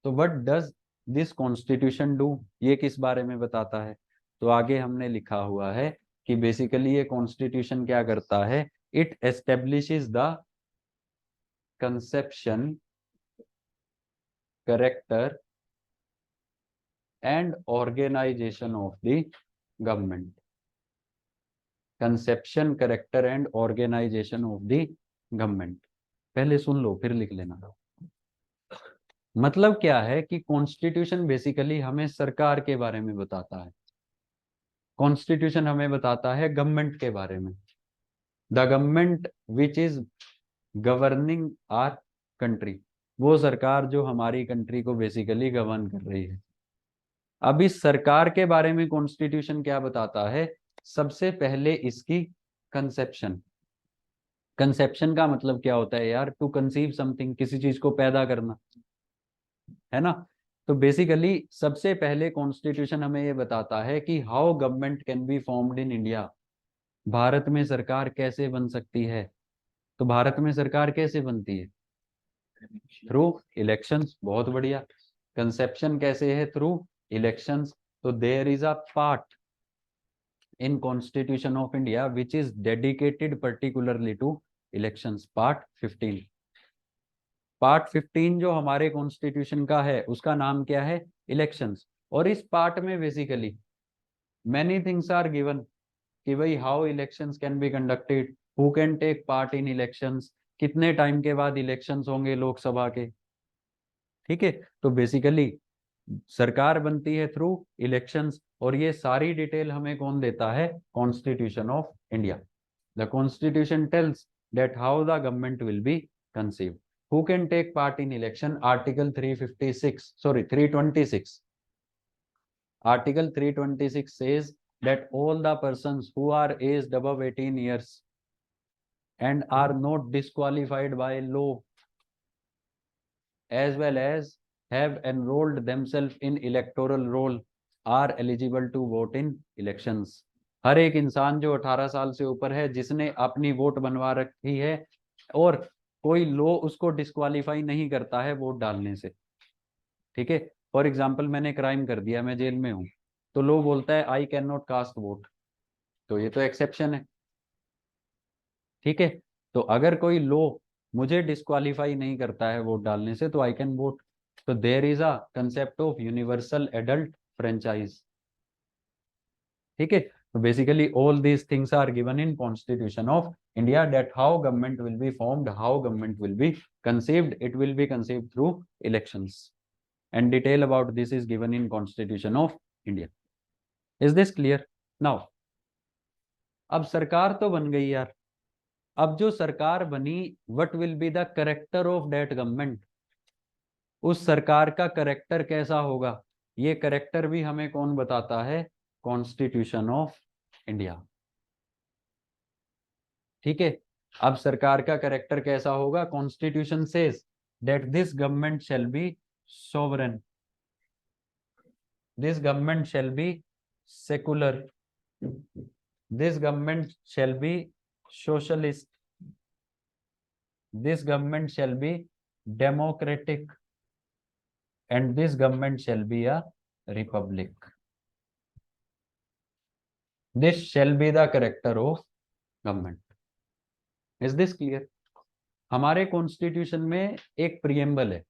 तो what does this constitution do? ये किस बारे में बताता है? तो आगे हमने लिखा हुआ है कि बेसिकली ये कॉन्स्टिट्यूशन क्या करता है, it establishes the conception, character and organization of the government. Conception, character and organization of the government. पहले सुन लो फिर लिख लेना। मतलब क्या है कि कॉन्स्टिट्यूशन बेसिकली हमें सरकार के बारे में बताता है, कॉन्स्टिट्यूशन हमें बताता है गवर्नमेंट के बारे में। The government which is governing our country, वो सरकार जो हमारी कंट्री को बेसिकली गवर्न कर रही है। अब इस सरकार के बारे में कॉन्स्टिट्यूशन क्या बताता है? सबसे पहले इसकी कंसेप्शन। कंसेप्शन का मतलब क्या होता है यार? टू कंसीव समथिंग, किसी चीज को पैदा करना, है ना। तो बेसिकली सबसे पहले कॉन्स्टिट्यूशन हमें ये बताता है कि how government can be formed in India. Bharat में सरकार कैसे बन सकती है? तो भारत में सरकार कैसे बनती है? Through elections. बहुत बढ़िया। कंसेप्शन कैसे है? Through elections. तो there is a part in constitution of India which is dedicated particularly to elections, part 15। Part 15 जो हमारे कॉन्स्टिट्यूशन का है उसका नाम क्या है? इलेक्शंस। और इस पार्ट में basically many things are given कि भाई how elections can be conducted, who can take part in elections, कितने टाइम के बाद इलेक्शंस होंगे लोकसभा के, ठीक है। तो बेसिकली सरकार बनती है थ्रू इलेक्शंस, और ये सारी डिटेल हमें कौन देता है? Constitution of India. The constitution tells that how the government will be conceived, who can take part in election. Article 356, sorry 326, Article 326 says that all the persons who are aged above 18 years and are not disqualified by law, as well as have enrolled themselves in electoral roll, are eligible to vote in elections. हर एक इंसान जो 18 साल से ऊपर है, जिसने अपनी vote बनवा रखी है और कोई लॉ उसको डिस्क्वालीफाई नहीं करता है वोट डालने से, ठीक है। फॉर एग्जाम्पल मैंने क्राइम कर दिया, मैं जेल में हूँ, तो लॉ बोलता है I can not cast vote, तो ये तो एक्सेप्शन है, ठीक है। तो अगर कोई लॉ मुझे डिस्क्वालीफाई नहीं करता है वोट डालने से, तो आई कैन वोट। तो there is a concept of universal adult franchise, ठीक है। तो basically all these things are given in constitution of India, that how government will be formed, how government will be conceived, it will be conceived through elections, and detail about this is given in constitution of India. Is this clear? Now अब सरकार तो बन गई यार, अब जो सरकार बनी, what will be the character of that government? उस सरकार का करेक्टर कैसा होगा? ये करेक्टर भी हमें कौन बताता है? कॉन्स्टिट्यूशन ऑफ इंडिया, ठीक है। अब सरकार का करेक्टर कैसा होगा? Constitution says that this government shall be sovereign. This government shall be secular. This government shall be socialist. This government shall be democratic. And this government shall be a republic. This shall be the character of government. Is this clear? हमारे constitution में एक preamble है,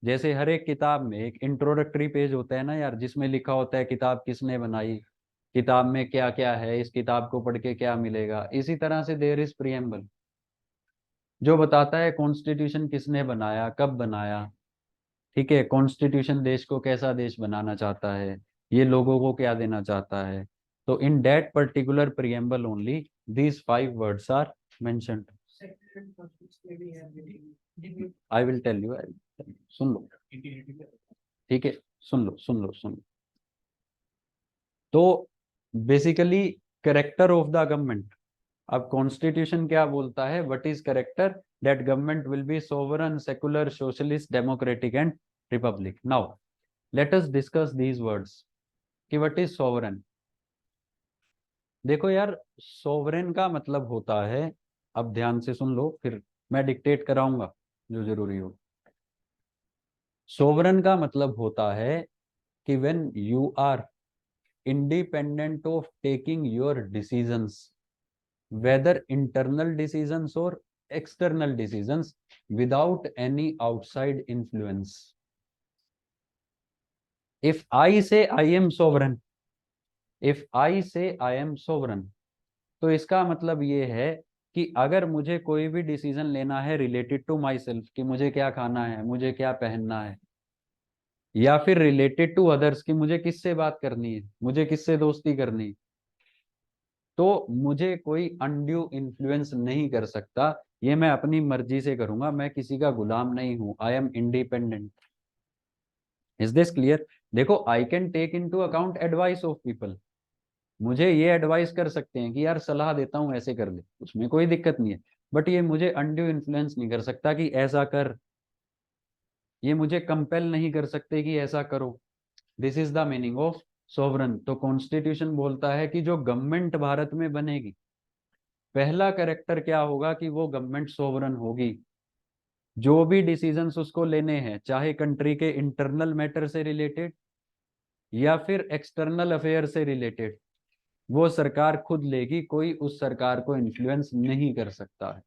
जैसे हर एक किताब में एक introductory page होता है ना यार, जिसमें लिखा होता है किताब किसने बनाई, किताब में क्या क्या है, इस किताब को पढ़ के क्या मिलेगा। इसी तरह से देयर इज प्रियम्बल, जो बताता है कॉन्स्टिट्यूशन किसने बनाया, कब बनाया। ठीक है, कॉन्स्टिट्यूशन देश को कैसा देश बनाना चाहता है, ये लोगों को क्या देना चाहता है। तो in that particular preamble only these 5 words are mentioned. I will tell you, सुन लो, ठीक है, सुन लो सुन लो सुन लो। तो basically character of the government, अब कॉन्स्टिट्यूशन क्या बोलता है, what is character, that government will be sovereign, secular, socialist, democratic and republic. Now let us discuss these words कि व्हाट इज सोवरन। देखो यार, सोवरेन का मतलब होता है, अब ध्यान से सुन लो, फिर मैं डिक्टेट कराऊंगा जो जरूरी हो। सोवरेन का मतलब होता है कि when you are independent of taking your decisions, whether internal decisions or external decisions, without any outside influence. If I say I am sovereign, if I say I am sovereign, तो इसका मतलब ये है कि अगर मुझे कोई भी डिसीजन लेना है रिलेटेड टू माई सेल्फ, कि मुझे क्या खाना है, मुझे क्या पहनना है, या फिर रिलेटेड टू अदर्स, कि मुझे किससे बात करनी है, मुझे किससे दोस्ती करनी है, तो मुझे कोई अनड्यू इन्फ्लुएंस नहीं कर सकता। ये मैं अपनी मर्जी से करूंगा, मैं किसी का गुलाम नहीं हूं। I am independent. Is this clear? देखो, I can take into account advice of people, मुझे ये एडवाइस कर सकते हैं कि यार सलाह देता हूं ऐसे कर ले, उसमें कोई दिक्कत नहीं है, बट ये मुझे अनड्यू इन्फ्लुएंस नहीं कर सकता कि ऐसा कर, ये मुझे कंपेल नहीं कर सकते कि ऐसा करो। This is the meaning of sovereign. तो कॉन्स्टिट्यूशन बोलता है कि जो गवर्नमेंट भारत में बनेगी, पहला कैरेक्टर क्या होगा कि वो गवर्नमेंट सोवरन होगी। जो भी डिसीजंस उसको लेने हैं, चाहे कंट्री के इंटरनल मैटर से रिलेटेड या फिर एक्सटर्नल अफेयर से रिलेटेड, वो सरकार खुद लेगी, कोई उस सरकार को इन्फ्लुएंस नहीं कर सकता है।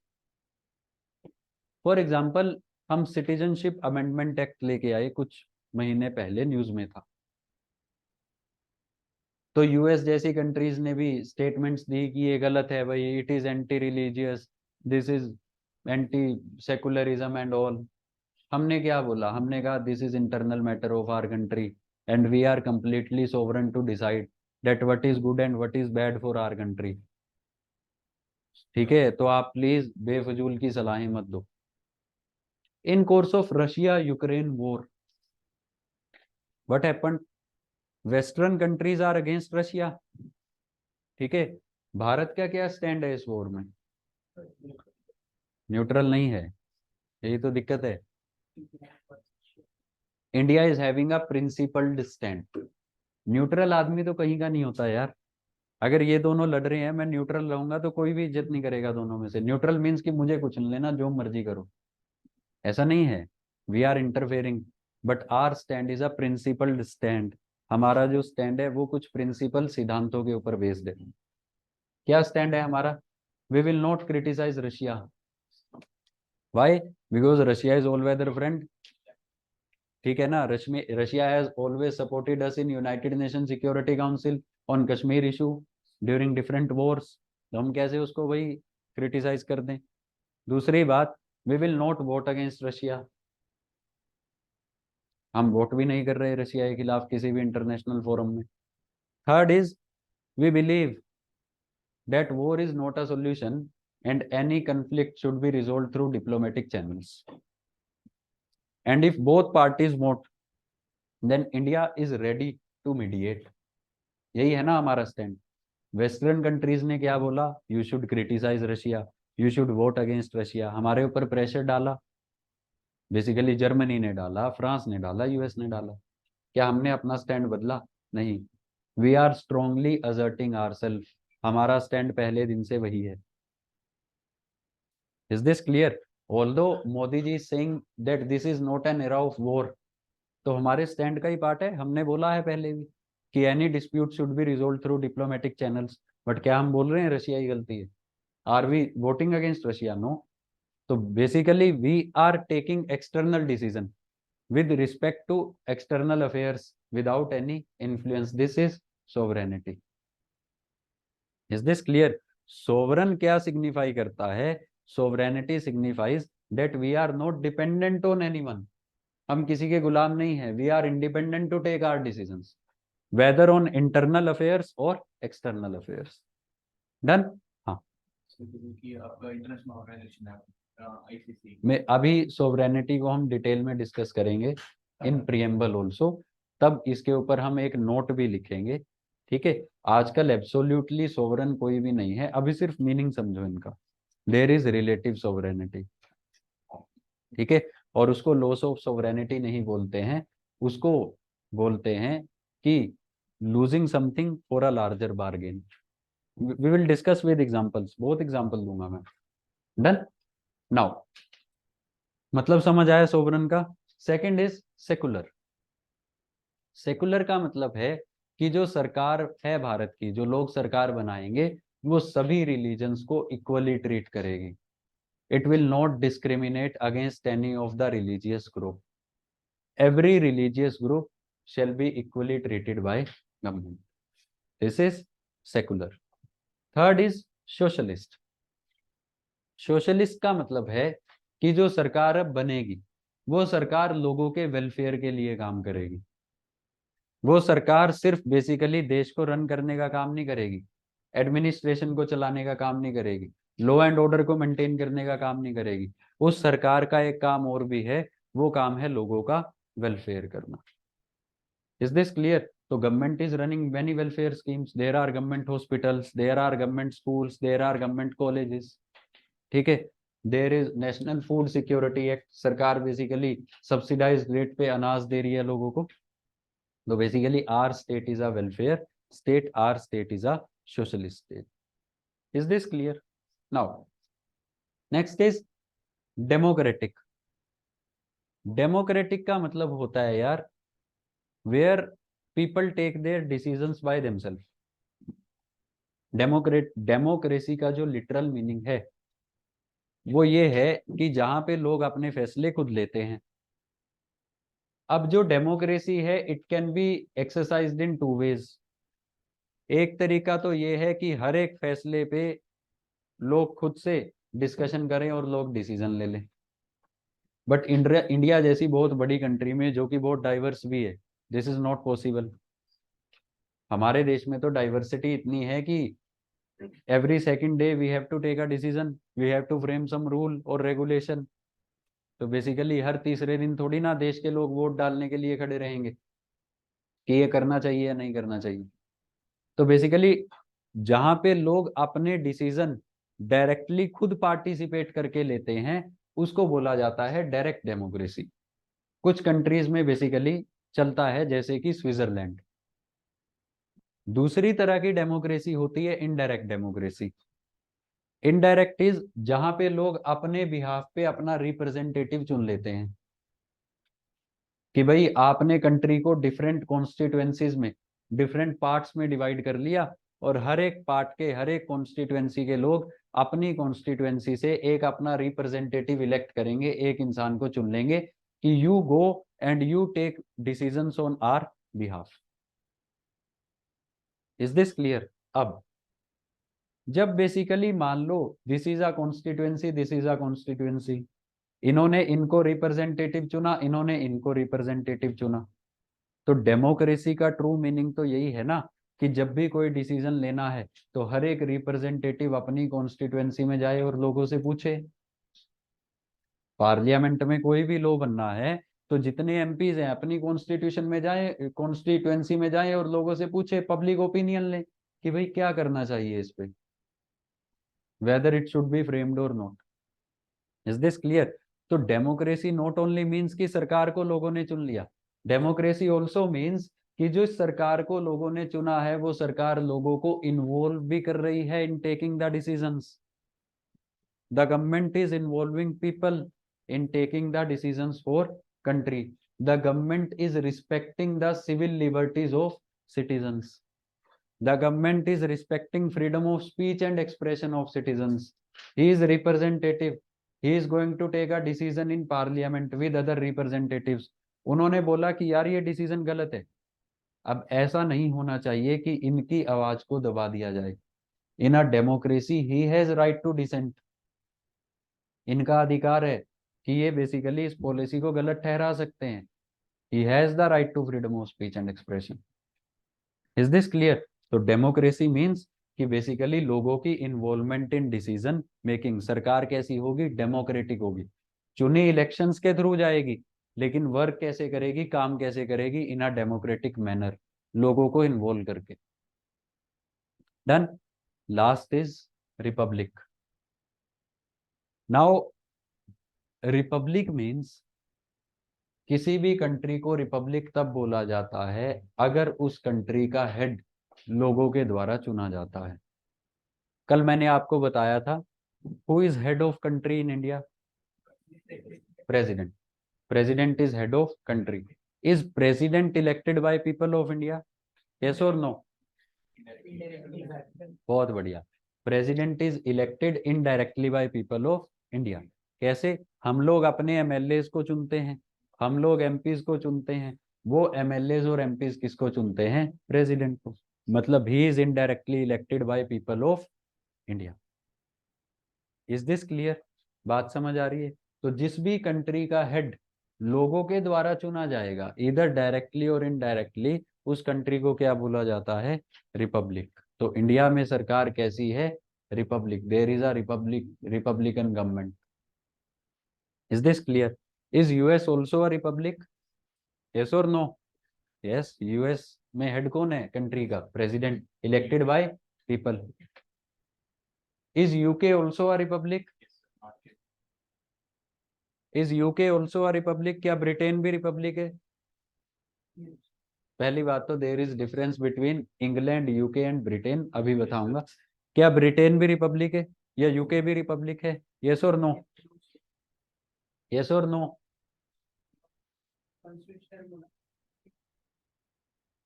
फॉर एग्जाम्पल, हम सिटीजनशिप अमेंडमेंट एक्ट लेके आए कुछ महीने पहले, न्यूज में था। तो यूएस जैसी कंट्रीज ने भी स्टेटमेंट्स दी कि ये गलत है भाई, it is anti religious, this is anti secularism and all. हमने क्या बोला, हमने कहा this is internal matter of our country and we are completely sovereign to decide that what is good and what is bad for our country. ठीक है, तो आप please बेफजूल की सलाहें मत दो। In course of Russia Ukraine war, what happened, western countries are against Russia. ठीक है, भारत का क्या स्टैंड है इस वॉर में? न्यूट्रल नहीं है, यही तो दिक्कत है। India is having a principled stand. Neutral आदमी तो कहीं का नहीं होता यार। अगर ये दोनों लड़ रहे हैं, मैं न्यूट्रल रहूंगा तो कोई भी इज्जत नहीं करेगा दोनों में से। न्यूट्रल मीन्स कि मुझे कुछ नहीं लेना, जो मर्जी करो, ऐसा नहीं है। We are interfering, but our stand is a principled stand. हमारा जो स्टैंड है वो कुछ प्रिंसिपल सिद्धांतों के ऊपर बेस्ड है। क्या स्टैंड है हमारा? We will not criticize Russia. Why? Because Russia is all weather friend. ठीक है ना, Russia has always supported us in United Nation Security Council on Kashmir issue during different wars. तो हम कैसे उसको वही क्रिटिसाइज कर दें? दूसरी बात, we will not vote against Russia. हम वोट भी नहीं कर रहे रशिया के खिलाफ किसी भी इंटरनेशनल फोरम में। Third is, we believe that war is not a solution and any conflict should be resolved through diplomatic channels. And if both parties want, then India is ready to mediate. यही है ना हमारा stand. Western countries ने क्या बोला? You should criticize Russia, you should vote against Russia, हमारे ऊपर pressure डाला। बेसिकली जर्मनी ने डाला, फ्रांस ने डाला, यूएस ने डाला। क्या हमने अपना स्टैंड बदला? नहीं। We are strongly asserting ourself, हमारा स्टैंड पहले दिन से वही है। Is this clear? Although Modi ji saying that this is not an era of war, तो हमारे स्टैंड का ही पार्ट है। हमने बोला है पहले भी कि any dispute should be resolve through diplomatic channels. But क्या हम बोल रहे हैं रशिया की गलती है? Are we voting against Russia? No. तो basically we are taking external decision with respect to external affairs without any influence. This is sovereignty. Is this clear? Sovereign क्या signify करता है? Sovereignty signifies that we are not dependent on anyone. हम किसी के गुलाम नहीं है। We are independent to take our decisions, whether on internal affairs or external affairs. Done? हाँ। आपका इंटरनेशनल ऑर्गेनाइजेशन है आईसीसी में अभी सोवरेनिटी को हम डिटेल में डिस्कस करेंगे इन प्रियम्बल ऑल्सो, तब इसके ऊपर हम एक नोट भी लिखेंगे। ठीक है, आजकल एब्सोल्युटली सोवरेन कोई भी नहीं है, अभी सिर्फ मीनिंग समझो इनका। देयर इज रिलेटिव सोवरेनिटी, ठीक है, और उसको लॉस ऑफ सोवरेनिटी नहीं बोलते हैं, उसको बोलते हैं कि losing something for a larger bargain. We will discuss with examples, बहुत एग्जांपल दूंगा मैं। डन? नाउ मतलब समझ आया सोवरन का। Second is secular. सेकुलर का मतलब है कि जो सरकार है भारत की, जो लोग सरकार बनाएंगे, वो सभी रिलीजन्स को इक्वली ट्रीट करेगी। It will not discriminate against any of the religious group. Every religious group shall be equally treated by government. This is secular. Third is socialist. Socialist का मतलब है कि जो सरकार अब बनेगी, वो सरकार लोगों के वेलफेयर के लिए काम करेगी। वो सरकार सिर्फ बेसिकली देश को रन करने का काम नहीं करेगी, एडमिनिस्ट्रेशन को चलाने का काम नहीं करेगी, लॉ एंड ऑर्डर को मेंटेन करने का काम नहीं करेगी। उस सरकार का एक काम और भी है, वो काम है लोगों का वेलफेयर करना। Is this clear? तो government is running many welfare schemes, there are government hospitals, there are government schools, there are government colleges. ठीक है, there is national food security act, सरकार बेसिकली सब्सिडाइज्ड रेट पे अनाज दे रही है लोगों को। तो basically our state is a welfare state, our state is a socialist state. Is this clear? Now next is democratic. Democratic का मतलब होता है यार where people take their decisions by themselves. Democracy का जो लिटरल मीनिंग है वो ये है कि जहां पे लोग अपने फैसले खुद लेते हैं। अब जो डेमोक्रेसी है it can be exercised in two ways. एक तरीका तो ये है कि हर एक फैसले पे लोग खुद से डिस्कशन करें और लोग डिसीजन ले लें। बट इंडिया जैसी बहुत बड़ी कंट्री में, जो कि बहुत डाइवर्स भी है, दिस इज नॉट पॉसिबल। हमारे देश में तो डाइवर्सिटी इतनी है कि every second day we have to take a decision, we have to frame some rule और रेगुलेशन। तो बेसिकली हर तीसरे दिन थोड़ी ना देश के लोग वोट डालने के लिए खड़े रहेंगे कि ये करना चाहिए या नहीं करना चाहिए। तो बेसिकली जहां पे लोग अपने डिसीजन डायरेक्टली खुद पार्टिसिपेट करके लेते हैं, उसको बोला जाता है डायरेक्ट डेमोक्रेसी। कुछ कंट्रीज में बेसिकली चलता है, जैसे कि स्विट्जरलैंड। दूसरी तरह की डेमोक्रेसी होती है इनडायरेक्ट डेमोक्रेसी। इनडायरेक्ट इज जहां पे लोग अपने बिहाफ पे अपना रिप्रेजेंटेटिव चुन लेते हैं कि भाई आपने कंट्री को डिफरेंट कॉन्स्टिट्युएंसीज में, डिफरेंट पार्ट्स में डिवाइड कर लिया, और हर एक पार्ट के, हर एक कॉन्स्टिट्युएंसी के लोग अपनी कॉन्स्टिट्युएंसी से एक अपना रिप्रेजेंटेटिव इलेक्ट करेंगे, एक इंसान को चुन लेंगे कि you go and you take decisions on our behalf. Is this clear? अब जब बेसिकली मान लो this is a constituency, this is a constituency, इन्होंने इनको रिप्रेजेंटेटिव चुना, इन्होंने इनको रिप्रेजेंटेटिव चुना, तो डेमोक्रेसी का ट्रू मीनिंग तो यही है ना कि जब भी कोई डिसीजन लेना है तो हर एक रिप्रेजेंटेटिव अपनी कॉन्स्टिट्युएंसी में जाए और लोगों से पूछे। पार्लियामेंट में कोई भी लॉ बनना है तो जितने एमपीज हैं अपनी कॉन्स्टिट्यूशन में जाए, कॉन्स्टिट्युएंसी में जाए और लोगों से पूछे, पब्लिक ओपिनियन ले कि भाई क्या करना चाहिए इस पे, whether it should be framed और नॉट। Is this clear? तो डेमोक्रेसी नॉट ओनली मीन्स कि सरकार को लोगों ने चुन लिया, डेमोक्रेसी ऑल्सो मीन्स कि जो सरकार को लोगों ने चुना है वो सरकार लोगों को इन्वॉल्व भी कर रही है in taking the decisions. The government is involving people in taking the decisions for country. The government is respecting the civil liberties of citizens. The government is respecting freedom of speech and expression of citizens. He is representative. He is going to take a decision in parliament with other representatives. उन्होंने बोला कि यार ये decision गलत है। अब ऐसा नहीं होना चाहिए कि इनकी आवाज को दबा दिया जाए। In a democracy he has right to dissent. इनका अधिकार है कि ये बेसिकली इस पॉलिसी को गलत ठहरा सकते हैं। He has the right to freedom of speech and expression. Is this clear? तो डेमोक्रेसी मीन्स कि बेसिकली लोगों की इन्वॉल्वमेंट इन डिसीजन मेकिंग। सरकार कैसी होगी? डेमोक्रेटिक होगी, चुनी इलेक्शंस के थ्रू जाएगी, लेकिन वर्क कैसे करेगी, काम कैसे करेगी? इन अ डेमोक्रेटिक मैनर, लोगों को इन्वॉल्व करके। Done. Last is Republic. Now Republic means किसी भी कंट्री को रिपब्लिक तब बोला जाता है अगर उस कंट्री का हेड लोगों के द्वारा चुना जाता है। कल मैंने आपको बताया था who is head of country in India? President. President is head of country. Is president elected by people of India? Yes और नो? बहुत बढ़िया। President is elected indirectly by people of India. कैसे? हम लोग अपने एमएलए को चुनते हैं, हम लोग एमपीज को चुनते हैं, वो एमएलए और एमपीज किसको चुनते हैं? प्रेसिडेंट को। मतलब he is indirectly elected by people of India. Is this clear? बात समझ आ रही है? तो जिस भी कंट्री का हेड लोगों के द्वारा चुना जाएगा, इधर डायरेक्टली और इनडायरेक्टली, उस कंट्री को क्या बोला जाता है? रिपब्लिक। तो इंडिया में सरकार कैसी है? Republic. There is a republican government. Is this clear? Is US also a republic? Yes और नो? यस। यूएस में हेड कौन है कंट्री का? President elected by people. Is UK also a republic? Is UK also a republic? क्या Britain भी republic है? पहली बात तो there is difference between England, UK and Britain, अभी बताऊंगा। क्या ब्रिटेन भी रिपब्लिक है या यूके भी रिपब्लिक है? यस और नो? यस और नो?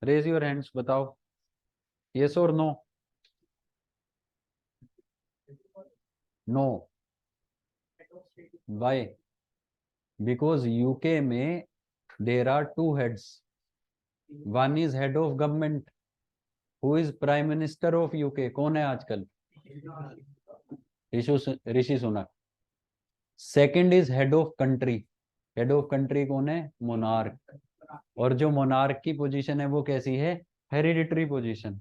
रेज योर हैंड्स, बताओ यस और no. No. Why? Because UK में there are two heads. One is head of government. Who is prime minister of UK? कौन है आजकल? Rishi Sunak. Second is head of country. Head of country कौन है? Monarch. और जो मोनार्क की पोजीशन है वो कैसी है? Hereditary position.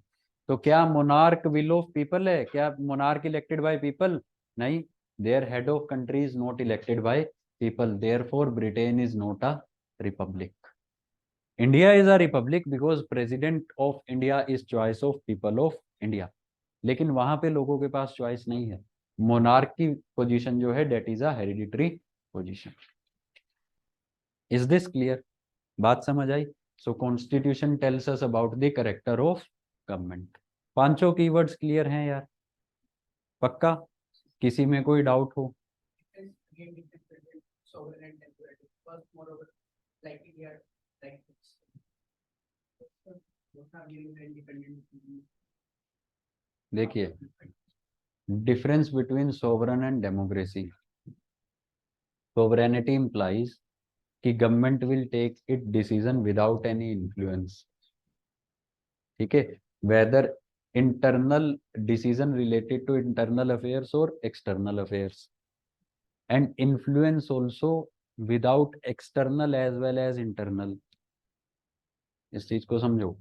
तो क्या मोनार्क विल ऑफ पीपल है? क्या मोनार्क इलेक्टेड बाय पीपल? नहीं। Their head of country is not elected by people, therefore Britain is not a republic. India is a republic because president of India is choice of people of India. लेकिन वहां पे लोगों के पास choice नहीं है। Monarch की position जो है that is a hereditary position. Is this clear? बात समझ आई? So constitution tells us about the character of government. पांचों कीवर्ड्स क्लियर हैं यार? पक्का? किसी में कोई डाउट हो? देखिए difference between sovereign and democracy. Sovereignty implies कि government will take it decision without any influence. ठीक है? Whether internal decision related to internal affairs और external affairs, and influence also without external as well as internal. इस चीज को समझो।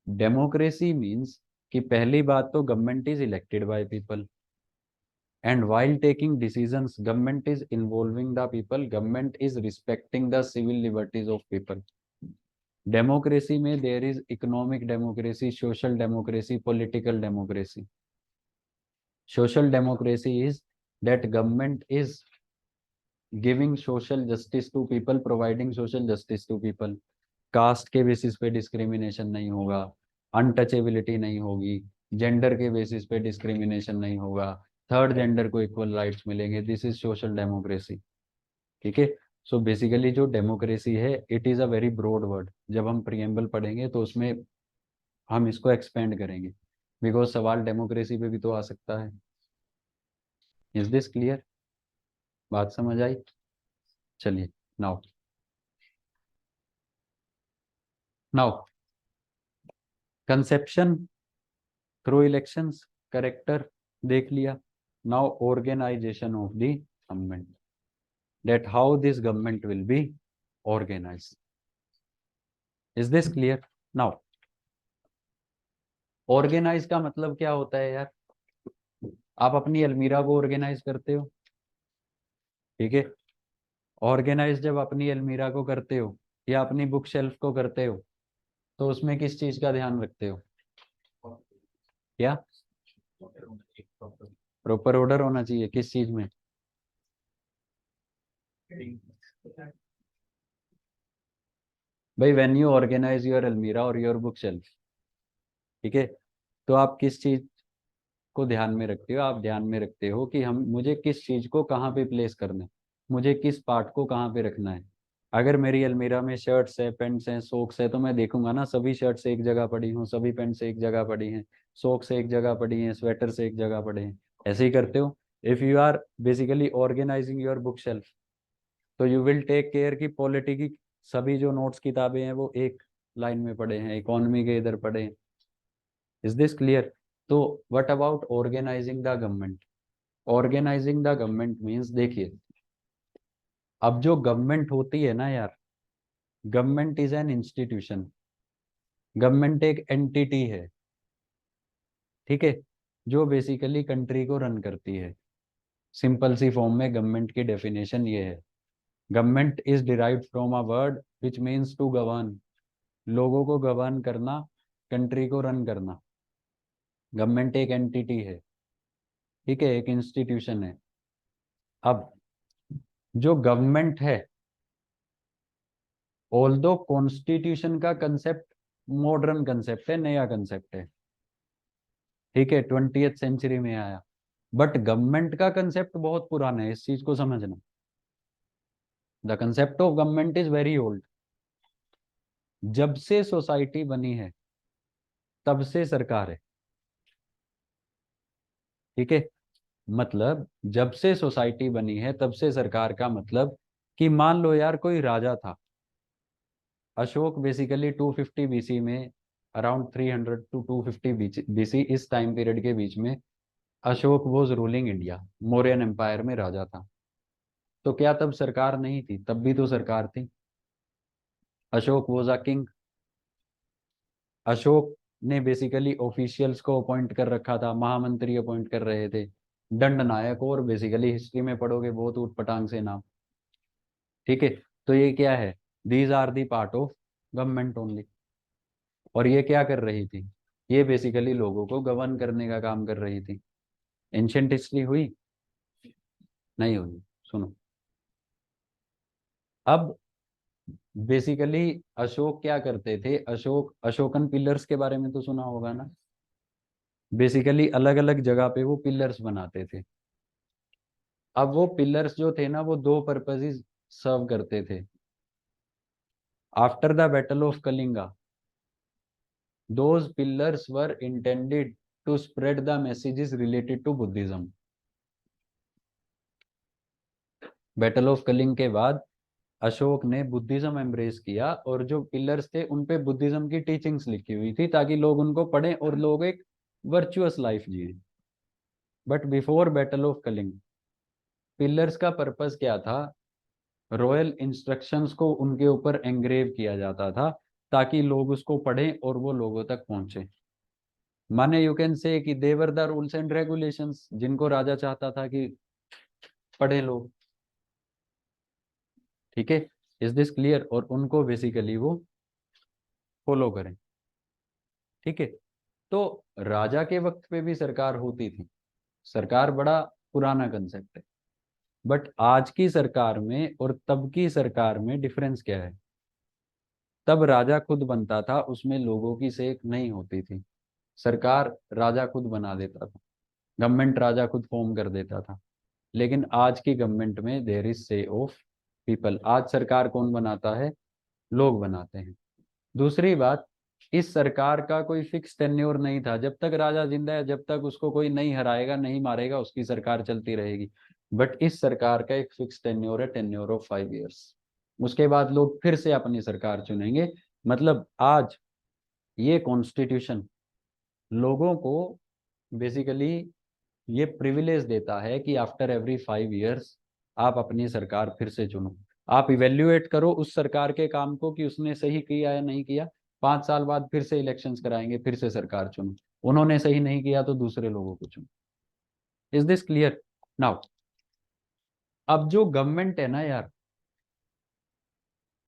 Democracy means कि पहली बात तो government is elected by people, and while taking decisions government is involving the people, government is respecting the civil liberties of people. Democracy में there is economic democracy, social democracy, political democracy. Social democracy is that government is giving social justice to people, providing social justice to people. Caste के basis पे discrimination नहीं होगा, untouchability नहीं होगी, gender के basis पे discrimination नहीं होगा, थर्ड जेंडर को इक्वल राइट्स मिलेंगे। This is social democracy. ठीक है। सो बेसिकली जो डेमोक्रेसी है, it is a very broad word. जब हम प्रियम्बल पढ़ेंगे तो उसमें हम इसको एक्सपेंड करेंगे, बिकॉज सवाल डेमोक्रेसी पे भी तो आ सकता है। Is this clear? बात समझ आई? चलिए, now now conception through elections, character देख लिया। Now organization of the government, that how this government will be organized. Is this clear? Now organize का मतलब क्या होता है यार? आप अपनी अलमीरा को ऑर्गेनाइज करते हो, ठीक है। ऑर्गेनाइज जब अपनी अलमीरा को करते हो या अपनी बुक शेल्फ को करते हो, तो उसमें किस चीज का ध्यान रखते हो? क्या? प्रॉपर ऑर्डर होना चाहिए किस चीज में? भाई व्हेन यू ऑर्गेनाइज योर अलमीरा और योर बुक शेल्फ, ठीक है, तो आप किस चीज को ध्यान में रखते हो? आप ध्यान में रखते हो कि हम मुझे किस चीज को कहाँ पे प्लेस करना है, मुझे किस पार्ट को कहाँ पे रखना है। अगर मेरी अलमीरा में शर्ट्स है, पैंट्स हैं, सॉक्स है, तो मैं देखूंगा ना सभी शर्ट्स एक जगह पड़ी हों, सभी पैंट्स एक जगह पड़ी हैं, सॉक्स एक जगह पड़ी हैं, स्वेटर्स एक जगह पड़े हैं। ऐसे ही करते हो। If you are basically organizing your book shelf, तो यू विल टेक केयर की पॉलिटी की सभी जो नोट्स किताबें हैं वो एक लाइन में पड़े हैं, इकोनॉमी के इधर पड़े हैं। Is this clear? तो what about organising the government? Organising the government means, देखिए, अब जो गवर्नमेंट होती है ना यार, government is an institution. Government एक एंटिटी है, ठीक है, जो बेसिकली कंट्री को रन करती है। सिंपल सी फॉर्म में गवर्नमेंट की डेफिनेशन ये है। Government is derived from a word which means to govern. लोगों को गवर्न करना, कंट्री को रन करना। गवर्नमेंट एक एंटिटी है, ठीक है, एक इंस्टीट्यूशन है। अब जो गवर्नमेंट है, ऑल्दो कॉन्स्टिट्यूशन का कंसेप्ट मॉडर्न कंसेप्ट है, नया कंसेप्ट है, ठीक है, 20th सेंचुरी में आया, बट गवर्नमेंट का कंसेप्ट बहुत पुराना है, इस चीज को समझना। The concept of government is very old. जब से सोसाइटी बनी है तब से सरकार है, ठीक है। मतलब जब से सोसाइटी बनी है तब से सरकार का मतलब कि मान लो यार कोई राजा था, अशोक बेसिकली 250 बीसी में, अराउंड 300 टू 250 बीसी, इस टाइम पीरियड के बीच में Ashoka was ruling India, Mauryan empire में राजा था। तो क्या तब सरकार नहीं थी? तब भी तो सरकार थी। Ashok was a king. Ashok ने बेसिकली ऑफिशियल्स को अपॉइंट कर रखा था, महामंत्री अपॉइंट कर रहे थे, दंड नायक, और बेसिकली हिस्ट्री में पढ़ोगे बहुत ऊटपटांग से नाम, ठीक है। तो ये क्या है? These are the part of government only. और ये क्या कर रही थी? ये बेसिकली लोगों को गवर्न करने का काम कर रही थी। एंशियंट हिस्ट्री हुई? नहीं हुई। सुनो, अब बेसिकली अशोक क्या करते थे? अशोकन पिलर्स के बारे में तो सुना होगा ना। बेसिकली अलग अलग जगह पे वो पिलर्स बनाते थे। अब वो पिलर्स जो थे ना, वो दो पर्पजेज सर्व करते थे। After the battle of Kalinga, those pillars were intended to spread the messages related to Buddhism. Battle of Kalinga के बाद अशोक ने बुद्धिज्म एम्ब्रेस किया, और जो पिलर्स थे उन पे बुद्धिज्म की टीचिंग्स लिखी हुई थी ताकि लोग उनको पढ़ें और लोग एक वर्चुअस लाइफ जिए। But before battle of Kalinga, pillars का पर्पस क्या था? रॉयल इंस्ट्रक्शंस को उनके ऊपर एंग्रेव किया जाता था ताकि लोग उसको पढ़ें और वो लोगों तक पहुंचे। माने यू कैन से कि देवर द रूल्स एंड रेगुलेशंस, जिनको राजा चाहता था कि पढ़े लोग, ठीक है। Is this clear? और उनको बेसिकली वो फॉलो करें, ठीक है। तो राजा के वक्त पे भी सरकार होती थी। सरकार बड़ा पुराना कंसेप्ट है, बट आज की सरकार में और तब की सरकार में डिफरेंस क्या है? तब राजा खुद बनता था, उसमें लोगों की सेक नहीं होती थी। सरकार राजा खुद बना देता था, गवर्नमेंट राजा खुद फॉर्म कर देता था। लेकिन आज की गवर्नमेंट में देयर इज से ऑफ पीपल। आज सरकार कौन बनाता है? लोग बनाते हैं। दूसरी बात, इस सरकार का कोई फिक्स टेन्योर नहीं था। जब तक राजा जिंदा है, जब तक उसको कोई नहीं हराएगा, नहीं मारेगा, उसकी सरकार चलती रहेगी। बट इस सरकार का एक फिक्स टेन्योर है, टेन्योर ऑफ 5 इयर्स। उसके बाद लोग फिर से अपनी सरकार चुनेंगे। मतलब आज ये कॉन्स्टिट्यूशन लोगों को बेसिकली ये प्रिविलेज देता है कि आफ्टर एवरी 5 इयर्स आप अपनी सरकार फिर से चुनो। आप इवेल्युएट करो उस सरकार के काम को कि उसने सही किया या नहीं किया। 5 साल बाद फिर से इलेक्शंस कराएंगे, फिर से सरकार चुनो। उन्होंने सही नहीं किया तो दूसरे लोगों को चुनो। Is this clear now? अब जो गवर्नमेंट है ना यार,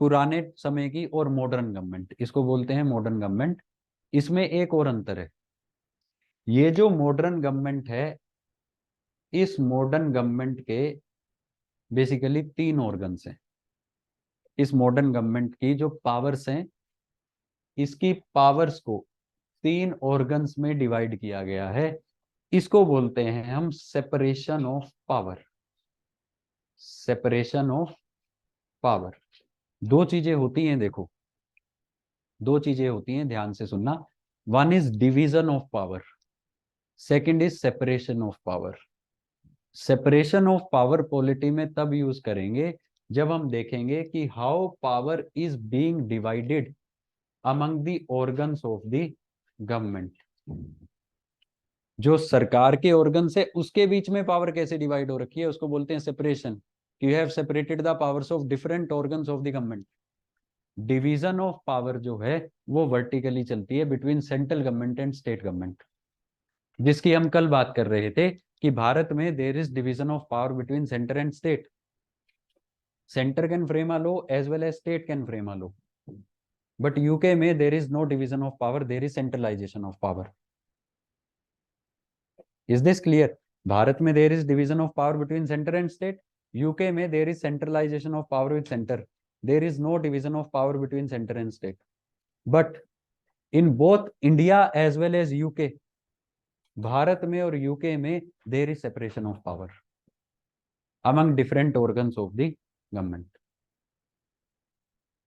पुराने समय की और मॉडर्न गवर्नमेंट, इसको बोलते हैं मॉडर्न गवर्नमेंट। इसमें एक और अंतर है। ये जो मॉडर्न गवर्नमेंट है, इस मॉडर्न गवर्नमेंट के बेसिकली 3 ऑर्गन्स हैं। इस मॉडर्न गवर्नमेंट की जो पावर्स हैं, इसकी पावर्स को 3 ऑर्गन्स में डिवाइड किया गया है। इसको बोलते हैं हम separation of power. Separation of power. दो चीजें होती हैं, देखो, दो चीजें होती हैं, ध्यान से सुनना। One is division of power, second is separation of power. Separation of power polity में तब यूज करेंगे जब हम देखेंगे कि how power is being divided among the organs of the government. जो सरकार के ऑर्गन्स है उसके बीच में पावर कैसे डिवाइड हो रखी है, उसको बोलते हैं separation. You have separated the powers of different organs of the government. Division of power जो है वो वर्टिकली चलती है between central government and state government, जिसकी हम कल बात कर रहे थे कि भारत में there is division of power between centre and state. Centre can frame a law as well as state can frame a law. But UK में there is no division of power, there is centralisation of power. Is this clear? Bharat में there is division of power between centre and state. UK में there is centralisation of power with centre. There is no division of power between centre and state. But in both India as well as UK, Bharat में और UK में there is separation of power among different organs of the government.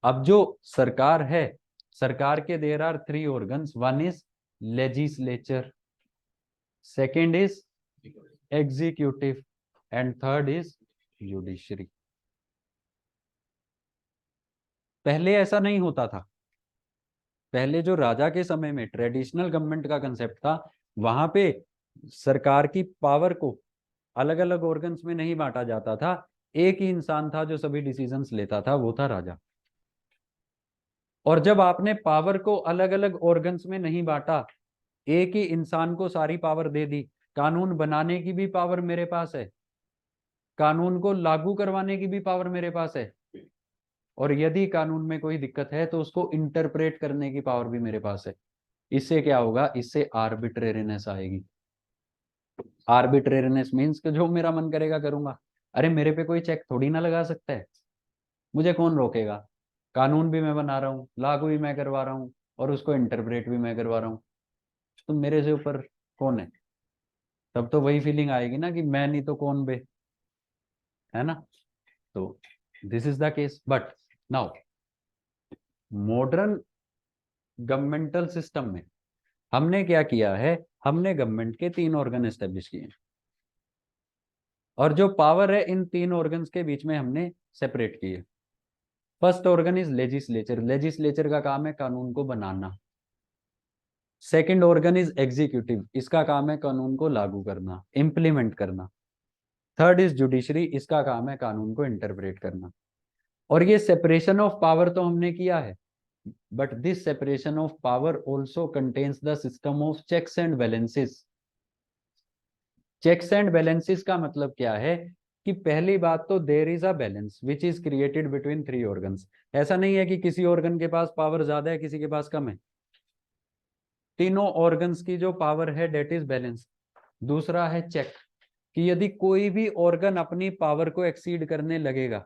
अब जो सरकार है, सरकार के there are 3 organs. One is legislature, second is executive and third is judiciary. पहले ऐसा नहीं होता था। पहले जो राजा के समय में ट्रेडिशनल गवर्नमेंट का कंसेप्ट था, वहां पे सरकार की पावर को अलग अलग ऑर्गन्स में नहीं बांटा जाता था। एक ही इंसान था जो सभी डिसीजंस लेता था, वो था राजा। और जब आपने पावर को अलग अलग ऑर्गन्स में नहीं बांटा, एक ही इंसान को सारी पावर दे दी, कानून बनाने की भी पावर मेरे पास है, कानून को लागू करवाने की भी पावर मेरे पास है, और यदि कानून में कोई दिक्कत है तो उसको इंटरप्रेट करने की पावर भी मेरे पास है। इससे क्या होगा? इससे आर्बिट्रेरीनेस आएगी। आर्बिट्रेरीनेस मीन्स कि जो मेरा मन करेगा करूंगा। अरे मेरे पे कोई चेक थोड़ी ना लगा सकता है, मुझे कौन रोकेगा? कानून भी मैं बना रहा हूँ, लागू भी मैं करवा रहा हूँ, और उसको इंटरप्रेट भी मैं करवा रहा हूँ। तो मेरे से ऊपर कौन है? तब तो वही फीलिंग आएगी ना कि मैं नहीं तो कौन बे, है ना? तो this is the case. But now modern governmental system में हमने क्या किया है? हमने गवर्नमेंट के 3 ऑर्गन एस्टेब्लिश किए हैं, और जो पावर है इन 3 ऑर्गन्स के बीच में हमने सेपरेट की है। First organ is legislature. Legislature का काम है कानून को बनाना। सेकंड ऑर्गन इज एग्जीक्यूटिव, इसका काम है कानून को लागू करना, इंप्लीमेंट करना। थर्ड इज जुडिशरी, इसका काम है कानून को इंटरप्रेट करना। और ये सेपरेशन ऑफ पावर तो हमने किया है, but this separation of power also contains the system of checks and balances. Checks and balances का मतलब क्या है? कि पहली बात तो there is a balance which is created between 3 organs. ऐसा नहीं है कि किसी ऑर्गन के पास पावर ज्यादा है, किसी के पास कम है। तीनों ऑर्गन्स की जो पावर है डेट इज बैलेंस। दूसरा है चेक। कि यदि कोई भी ऑर्गन अपनी पावर को एक्सीड करने लगेगा,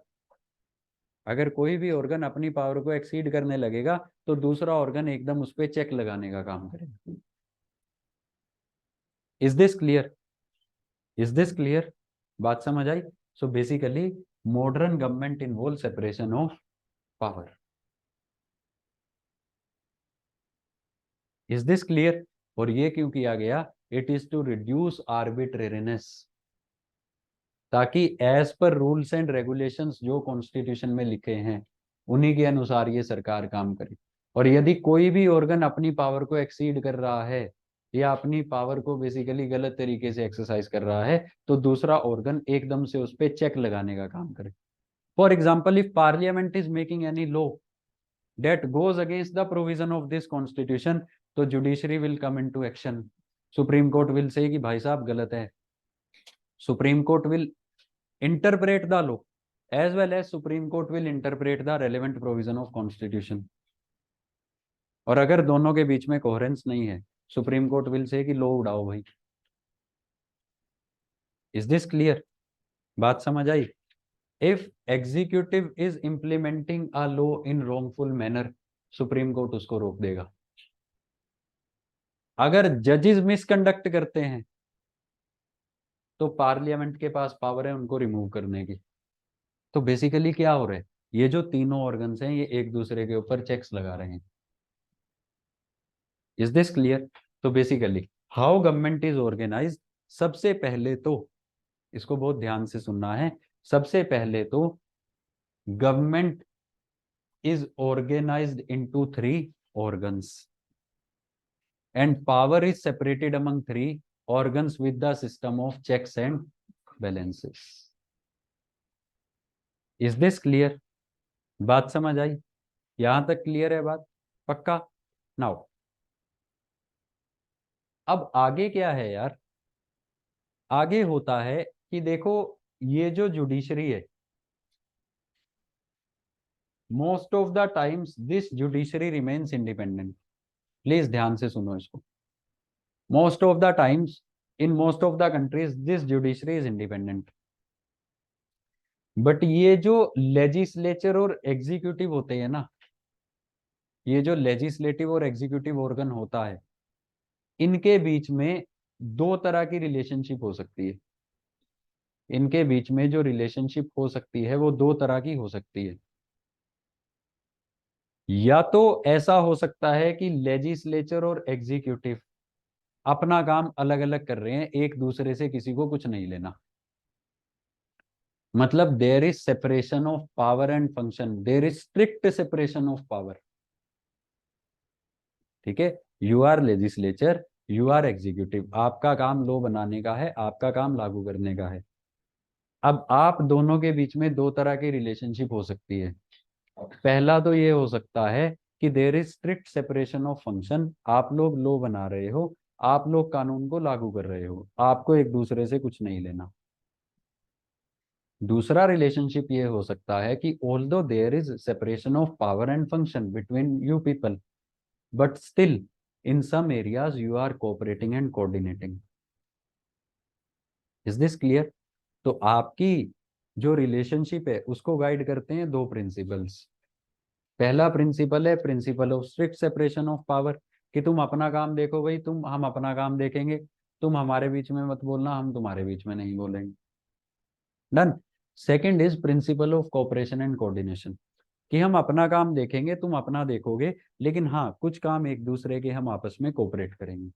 अगर कोई भी ऑर्गन अपनी पावर को एक्सीड करने लगेगा तो दूसरा ऑर्गन एकदम उस पर चेक लगाने का काम करेगा। Is this clear? Is this clear? बात समझ आई? So basically modern government involve separation of power. Is this clear? और ये क्यों किया गया? It is to reduce arbitrariness, ताकि as per rules and regulations जो कॉन्स्टिट्यूशन में लिखे हैं उन्हीं के अनुसार ये सरकार काम करे। और यदि कोई भी ऑर्गन अपनी पावर को एक्सीड कर रहा है या अपनी पावर को बेसिकली गलत तरीके से एक्सरसाइज कर रहा है तो दूसरा ऑर्गन एकदम से उस पर चेक लगाने का काम करे। For example, if parliament is making any law that goes against the provision of this constitution, तो judiciary will come into action. Supreme court will say कि भाई साहब गलत है। Supreme court will interpret the law as well as supreme court will interpret the relevant provision of constitution. और अगर दोनों के बीच में कोहेरेंस नहीं है, सुप्रीम कोर्ट विल से कि लॉ उड़ाओ भाई। Is this clear? बात समझ आई? If executive is implementing a law in wrongful manner, supreme court उसको रोक देगा। अगर जजेस मिसकंडक्ट करते हैं तो पार्लियामेंट के पास पावर है उनको रिमूव करने की। तो बेसिकली क्या हो रहा है, ये जो तीनों ऑर्गन्स हैं ये एक दूसरे के ऊपर चेक्स लगा रहे हैं। Is this clear? तो basically how government is organise, सबसे पहले तो इसको बहुत ध्यान से सुनना है। सबसे पहले तो government is organized into 3 organs and power is separated among 3 organs with the system of checks and balances. Is this clear? बात समझ आई? यहां तक क्लियर है बात? पक्का? नाउ अब आगे क्या है यार? आगे होता है कि देखो ये जो जुडिशरी है, most of the times this judiciary remains independent. Please ध्यान से सुनो इसको। Most of the times in most of the countries this judiciary is independent. But ये जो लेजिस्लेचर और एग्जीक्यूटिव होते हैं ना, ये जो लेजिस्लेटिव और एग्जीक्यूटिव ऑर्गन होता है, इनके बीच में 2 तरह की रिलेशनशिप हो सकती है। इनके बीच में जो रिलेशनशिप हो सकती है वो 2 तरह की हो सकती है। या तो ऐसा हो सकता है कि लेजिस्लेचर और एग्जीक्यूटिव अपना काम अलग अलग कर रहे हैं, एक दूसरे से किसी को कुछ नहीं लेना। मतलब there is separation of power and function, there is strict separation of power. ठीक है, you are legislature, you are executive, आपका काम लॉ बनाने का है, आपका काम लागू करने का है। अब आप दोनों के बीच में 2 तरह की रिलेशनशिप हो सकती है। पहला तो ये हो सकता है कि there is strict separation of function, आप लोग लॉ बना रहे हो, आप लोग कानून को लागू कर रहे हो, आपको एक दूसरे से कुछ नहीं लेना। दूसरा रिलेशनशिप ये हो सकता है कि although there is separation of power and function between you people, but still in some areas you are cooperating and coordinating. Is this clear? तो आपकी जो रिलेशनशिप है उसको गाइड करते हैं 2 प्रिंसिपल्स। पहला प्रिंसिपल है principle of strict separation of power, कि तुम अपना काम देखो भाई, हम अपना काम देखेंगे, तुम हमारे बीच में मत बोलना, हम तुम्हारे बीच में नहीं बोलेंगे। Done. Second is principle of cooperation and coordination, कि हम अपना काम देखेंगे, तुम अपना देखोगे, लेकिन हाँ कुछ काम एक दूसरे के हम आपस में कोऑपरेट करेंगे।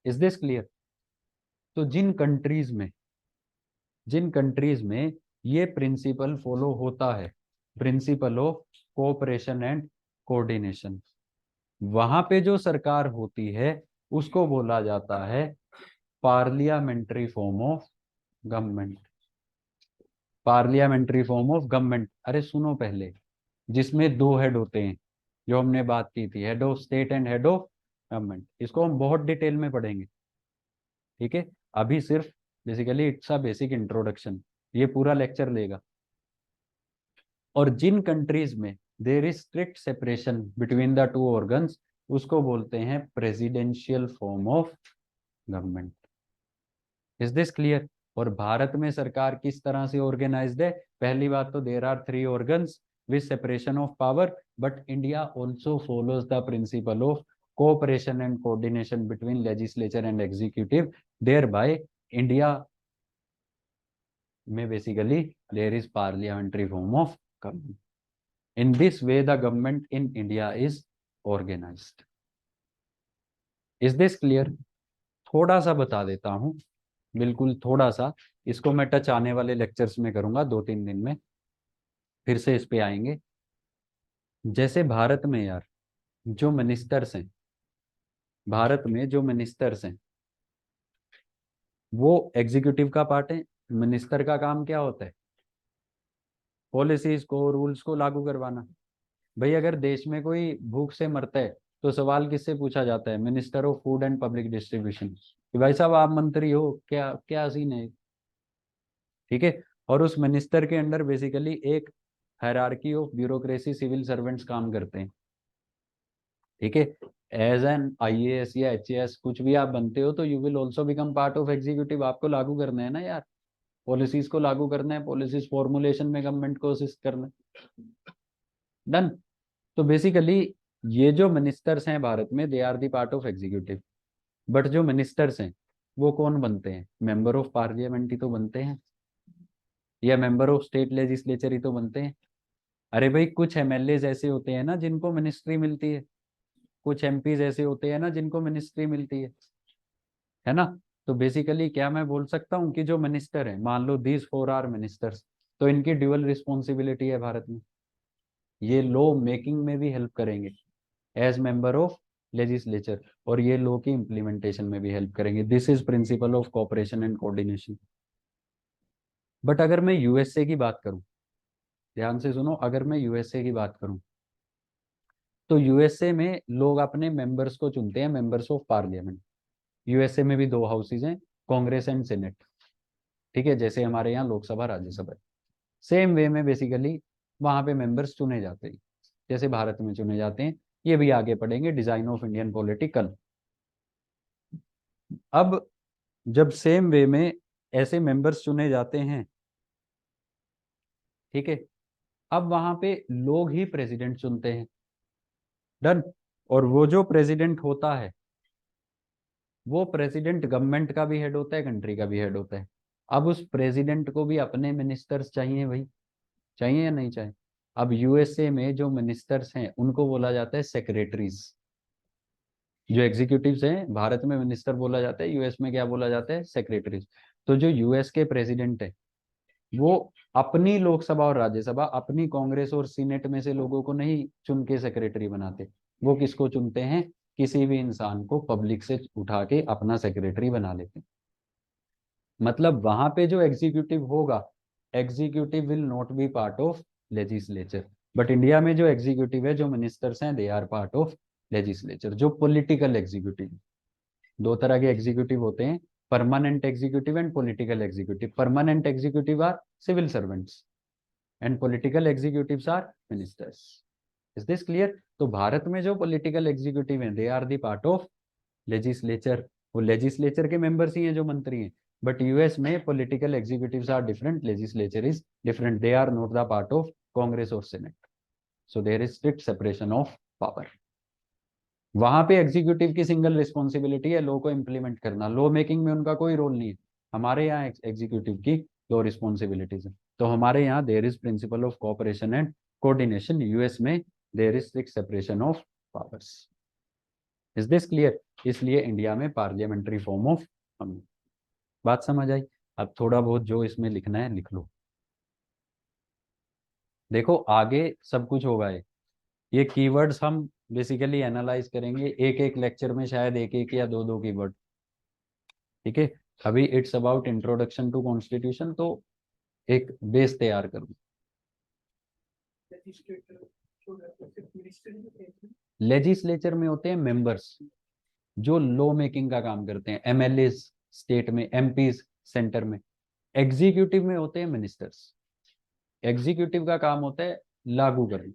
Is this clear? तो जिन कंट्रीज में ये प्रिंसिपल फॉलो होता है, principal of cooperation and coordination, वहां पे जो सरकार होती है उसको बोला जाता है parliamentary form of government. Parliamentary form of government, अरे सुनो पहले, जिसमें 2 हेड होते हैं, जो हमने बात की थी, head of state and head of government. इसको हम बहुत डिटेल में पढ़ेंगे, ठीक है? अभी सिर्फ basically it's a basic introduction, ये पूरा लेक्चर लेगा। और जिन कंट्रीज में there is strict separation between the 2 organs, उसको बोलते हैं presidential form of government. Is this clear? और भारत में सरकार किस तरह से ऑर्गेनाइज्ड है? पहली बात तो there are 3 organs with separation of power, but India also follows the principle of cooperation and coordination between legislature and executive, thereby India में basically there is parliamentary form of government. In this way, the government in India is organized. Is this clear? थोड़ा सा बता देता हूं, बिल्कुल थोड़ा सा. इसको मैं टच आने वाले लेक्चर्स में करूंगा, 2-3 दिन में फिर से इस पे आएंगे. जैसे भारत में यार जो मिनिस्टर्स हैं, भारत में जो मिनिस्टर्स हैं वो एग्जीक्यूटिव का पार्ट है. मिनिस्टर का काम क्या होता है? पॉलिसीज को, रूल्स को लागू करवाना. भाई अगर देश में कोई भूख से मरता है तो सवाल किससे पूछा जाता है? Minister of food and public distribution, कि भाई साहब आप मंत्री हो, क्या क्या सीन है? ठीक है. और उस मिनिस्टर के अंडर बेसिकली एक hierarchy of bureaucracy civil servants काम करते हैं. ठीक है. एज एन आईएएस या एचएएस कुछ भी आप बनते हो तो you will also become part of executive. आपको लागू करना है ना यार, पॉलिसीज को लागू करना है, पॉलिसीज फॉर्मुलेशन में गवर्नमेंट को असिस्ट करना है. डन. तो बेसिकली ये जो मिनिस्टर्स हैं भारत में, they are the part of executive. But जो मिनिस्टर्स हैं वो कौन बनते हैं? मेंबर ऑफ पार्लियामेंट ही तो बनते हैं, या मेंबर ऑफ स्टेट लेजिस्लेचर ही तो बनते हैं. अरे भाई कुछ एमएलए ऐसे होते हैं ना जिनको मिनिस्ट्री मिलती है, कुछ एमपीज ऐसे होते हैं ना जिनको मिनिस्ट्री मिलती है ना. तो बेसिकली क्या मैं बोल सकता हूँ कि जो मिनिस्टर है, मान लो दीज 4 आर मिनिस्टर्स, तो इनकी ड्यूअल रिस्पॉन्सिबिलिटी है भारत में. ये लॉ मेकिंग में भी हेल्प करेंगे एज मेंबर ऑफ लेजिस्लेचर, और ये लॉ की इम्प्लीमेंटेशन में भी हेल्प करेंगे. This is principle of cooperation and coordination. But अगर मैं यूएसए की बात करूं, ध्यान से सुनो, अगर मैं यूएसए की बात करूं तो यूएसए में लोग अपने मेंबर्स को चुनते हैं, मेंबर्स ऑफ पार्लियामेंट. यूएसए में भी 2 हाउसेज हैं, कांग्रेस एंड सेनेट. ठीक है, जैसे हमारे यहाँ लोकसभा राज्यसभा. सेम वे में बेसिकली वहां पे मेंबर्स चुने जाते हैं, जैसे भारत में चुने जाते हैं. ये भी आगे पढ़ेंगे, डिजाइन ऑफ इंडियन पॉलिटिकल. अब जब सेम वे में ऐसे मेंबर्स चुने जाते हैं, ठीक है, अब वहां पे लोग ही प्रेसिडेंट चुनते हैं. डन. और वो जो प्रेसिडेंट होता है, वो प्रेसिडेंट गवर्नमेंट का भी हेड होता है, कंट्री का भी हेड होता है. अब उस प्रेसिडेंट को भी अपने मिनिस्टर्स चाहिए भाई, चाहिए या नहीं चाहिए? अब यूएसए में जो मिनिस्टर्स हैं उनको बोला जाता है सेक्रेटरीज. जो एग्जीक्यूटिव्स हैं, भारत में मिनिस्टर बोला जाता है, यूएस में क्या बोला जाता है? सेक्रेटरीज. तो जो यूएस के प्रेसिडेंट है वो अपनी लोकसभा और राज्यसभा, अपनी कांग्रेस और सीनेट में से लोगों को नहीं चुन के सेक्रेटरी बनाते. वो किसको चुनते हैं? किसी भी इंसान को पब्लिक से उठा के अपना सेक्रेटरी बना लेते हैं. मतलब वहां पे जो एग्जीक्यूटिव होगा, executive will not be part of legislature. But India में जो एग्जीक्यूटिव है, जो मिनिस्टर्स हैं, they are part of legislature. जो पॉलिटिकल एग्जीक्यूटिव, 2 तरह के एग्जीक्यूटिव होते हैं, permanent executive and political executive. Permanent executive are civil servants and political executives are ministers. Is this clear? तो भारत में जो पॉलिटिकल एग्जीक्यूटिव हैं, they are the part of legislature. वो लेजिस्लेचर के मेंबर्स ही हैं जो मंत्री हैं. बट यूएस में political executives are different, legislature is different. They are not the part of Congress और Senate. So there is strict separation of power. वहां पे एग्जीक्यूटिव की सिंगल रिस्पॉन्सिबिलिटी है लॉ को इम्प्लीमेंट करना. लॉ मेकिंग में उनका कोई रोल नहीं है. हमारे यहाँ एग्जीक्यूटिव की 2 रिस्पॉन्सिबिलिटीज है. तो हमारे यहाँ there is principle of cooperation and coordination. US में there is strict separation of powers. Is this clear? इसलिए इंडिया में पार्लियामेंट्री फॉर्म ऑफ गवर्नमेंट. बात समझ आई? अब थोड़ा बहुत जो इसमें लिखना है लिख लो. देखो आगे सब कुछ होगा. ये कीवर्ड्स हम बेसिकली एनालाइज करेंगे एक एक लेक्चर में, शायद एक एक या 2-2 कीवर्ड. ठीक है. अभी it's about introduction to constitution, तो एक बेस तैयार करूँ. लेजिस्लेचर में होते हैं मेंबर्स जो लॉ मेकिंग का काम करते हैं, एमएलए स्टेट में, एमपीज सेंटर में. एग्जीक्यूटिव में होते हैं मिनिस्टर्स. एग्जीक्यूटिव का काम होता है लागू करना.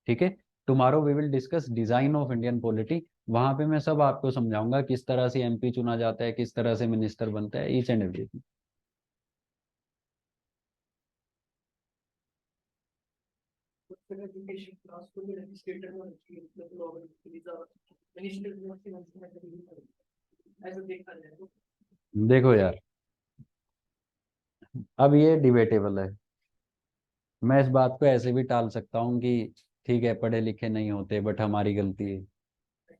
ठीक है. Tomorrow we will discuss design of Indian polity. वहां पे मैं सब आपको समझाऊंगा, किस तरह से एमपी चुना जाता है, किस तरह से मिनिस्टर बनता है, each and everything. Education class को भी लेजिस्लेटर में होती है, मतलब लॉ के लिए ज्यादा मिनिस्टर में ऐसा देखा जाए तो। देखो यार, अब ये डिबेटेबल है। मैं इस बात को ऐसे भी टाल सकता हूँ कि ठीक है पढ़े लिखे नहीं होते बट हमारी गलती है।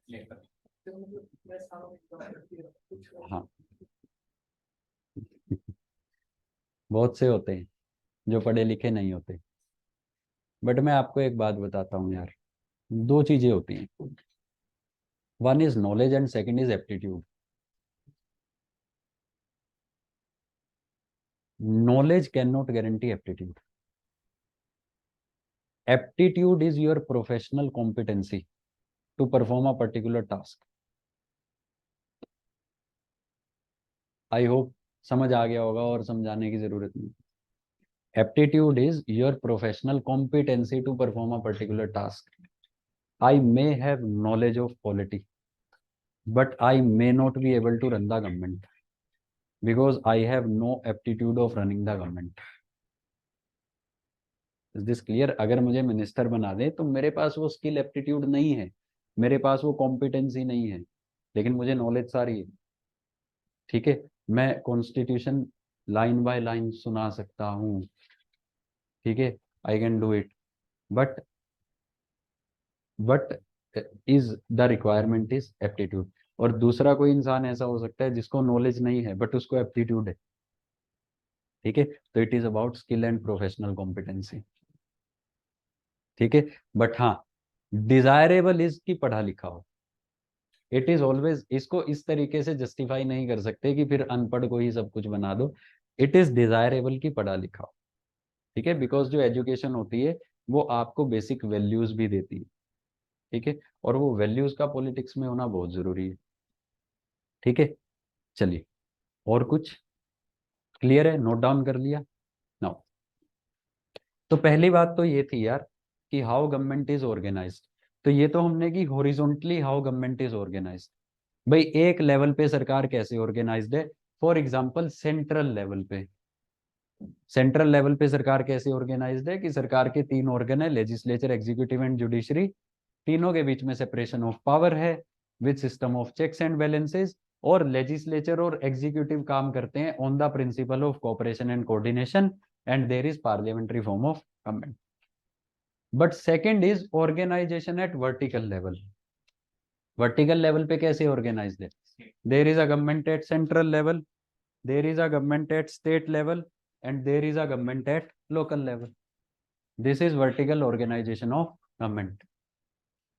तो मतलब मैं सालों में काम करती हूँ, कुछ हाँ, बहुत से होते हैं जो पढ़े लिखे नहीं होते। बट मैं आपको एक बात बताता हूँ यार, दो चीजें होती हैं, one is knowledge and second is aptitude. Knowledge can not guarantee aptitude. Aptitude is your professional competency to perform a particular task. I hope समझ आ गया होगा और समझाने की जरूरत नहीं। Aptitude is your professional competency to perform a particular task. I may have knowledge of polity, but I may not be able to run the government because I have no aptitude of running the government. Is this clear? अगर मुझे minister बना दे तो मेरे पास वो skill aptitude नहीं है, मेरे पास वो कॉम्पिटेंसी नहीं है, लेकिन मुझे नॉलेज सारी है। ठीक है, मैं कॉन्स्टिट्यूशन लाइन बाय लाइन सुना सकता हूँ। ठीक है, I can do it, but but is the requirement is aptitude. और दूसरा कोई इंसान ऐसा हो सकता है जिसको नॉलेज नहीं है बट उसको एप्टीट्यूड है। ठीक है, तो it is about skill and professional competency. ठीक है, बट हाँ, डिजायरेबल इज की पढ़ा लिखा हो। इट इज ऑलवेज, इसको इस तरीके से जस्टिफाई नहीं कर सकते कि फिर अनपढ़ को ही सब कुछ बना दो। इट इज डिजायरेबल की पढ़ा लिखा हो। ठीक है, बिकॉज जो एजुकेशन होती है वो आपको बेसिक वैल्यूज भी देती है। ठीक है, और वो वैल्यूज का पॉलिटिक्स में होना बहुत जरूरी है। ठीक है, चलिए, और कुछ क्लियर है? नोट डाउन कर लिया? नाउ, तो पहली बात तो ये थी यार कि हाउ गवर्नमेंट इज ऑर्गेनाइज्ड। तो ये तो हमने कि horizontally how government is organised. भाई एक लेवल पे सरकार कैसे ऑर्गेनाइज्ड है? फॉर एग्जांपल सेंट्रल लेवल पे, सेंट्रल लेवल पे सरकार कैसे ऑर्गेनाइज्ड है कि सरकार के तीन ऑर्गन है, लेजिस्लेचर, एग्जीक्यूटिव एंड जुडिशरी। तीनों के बीच में सेपरेशन ऑफ पावर है with system of checks and balances. और लेजिस्लेचर और एग्जीक्यूटिव काम करते हैं on the principle of cooperation and coordination, and there is parliamentary form of government. But second is organisation at vertical level. Vertical level पे कैसे organised है? There is a government at central level, there is a government at state level, and there is a government at local level. This is vertical organisation of government.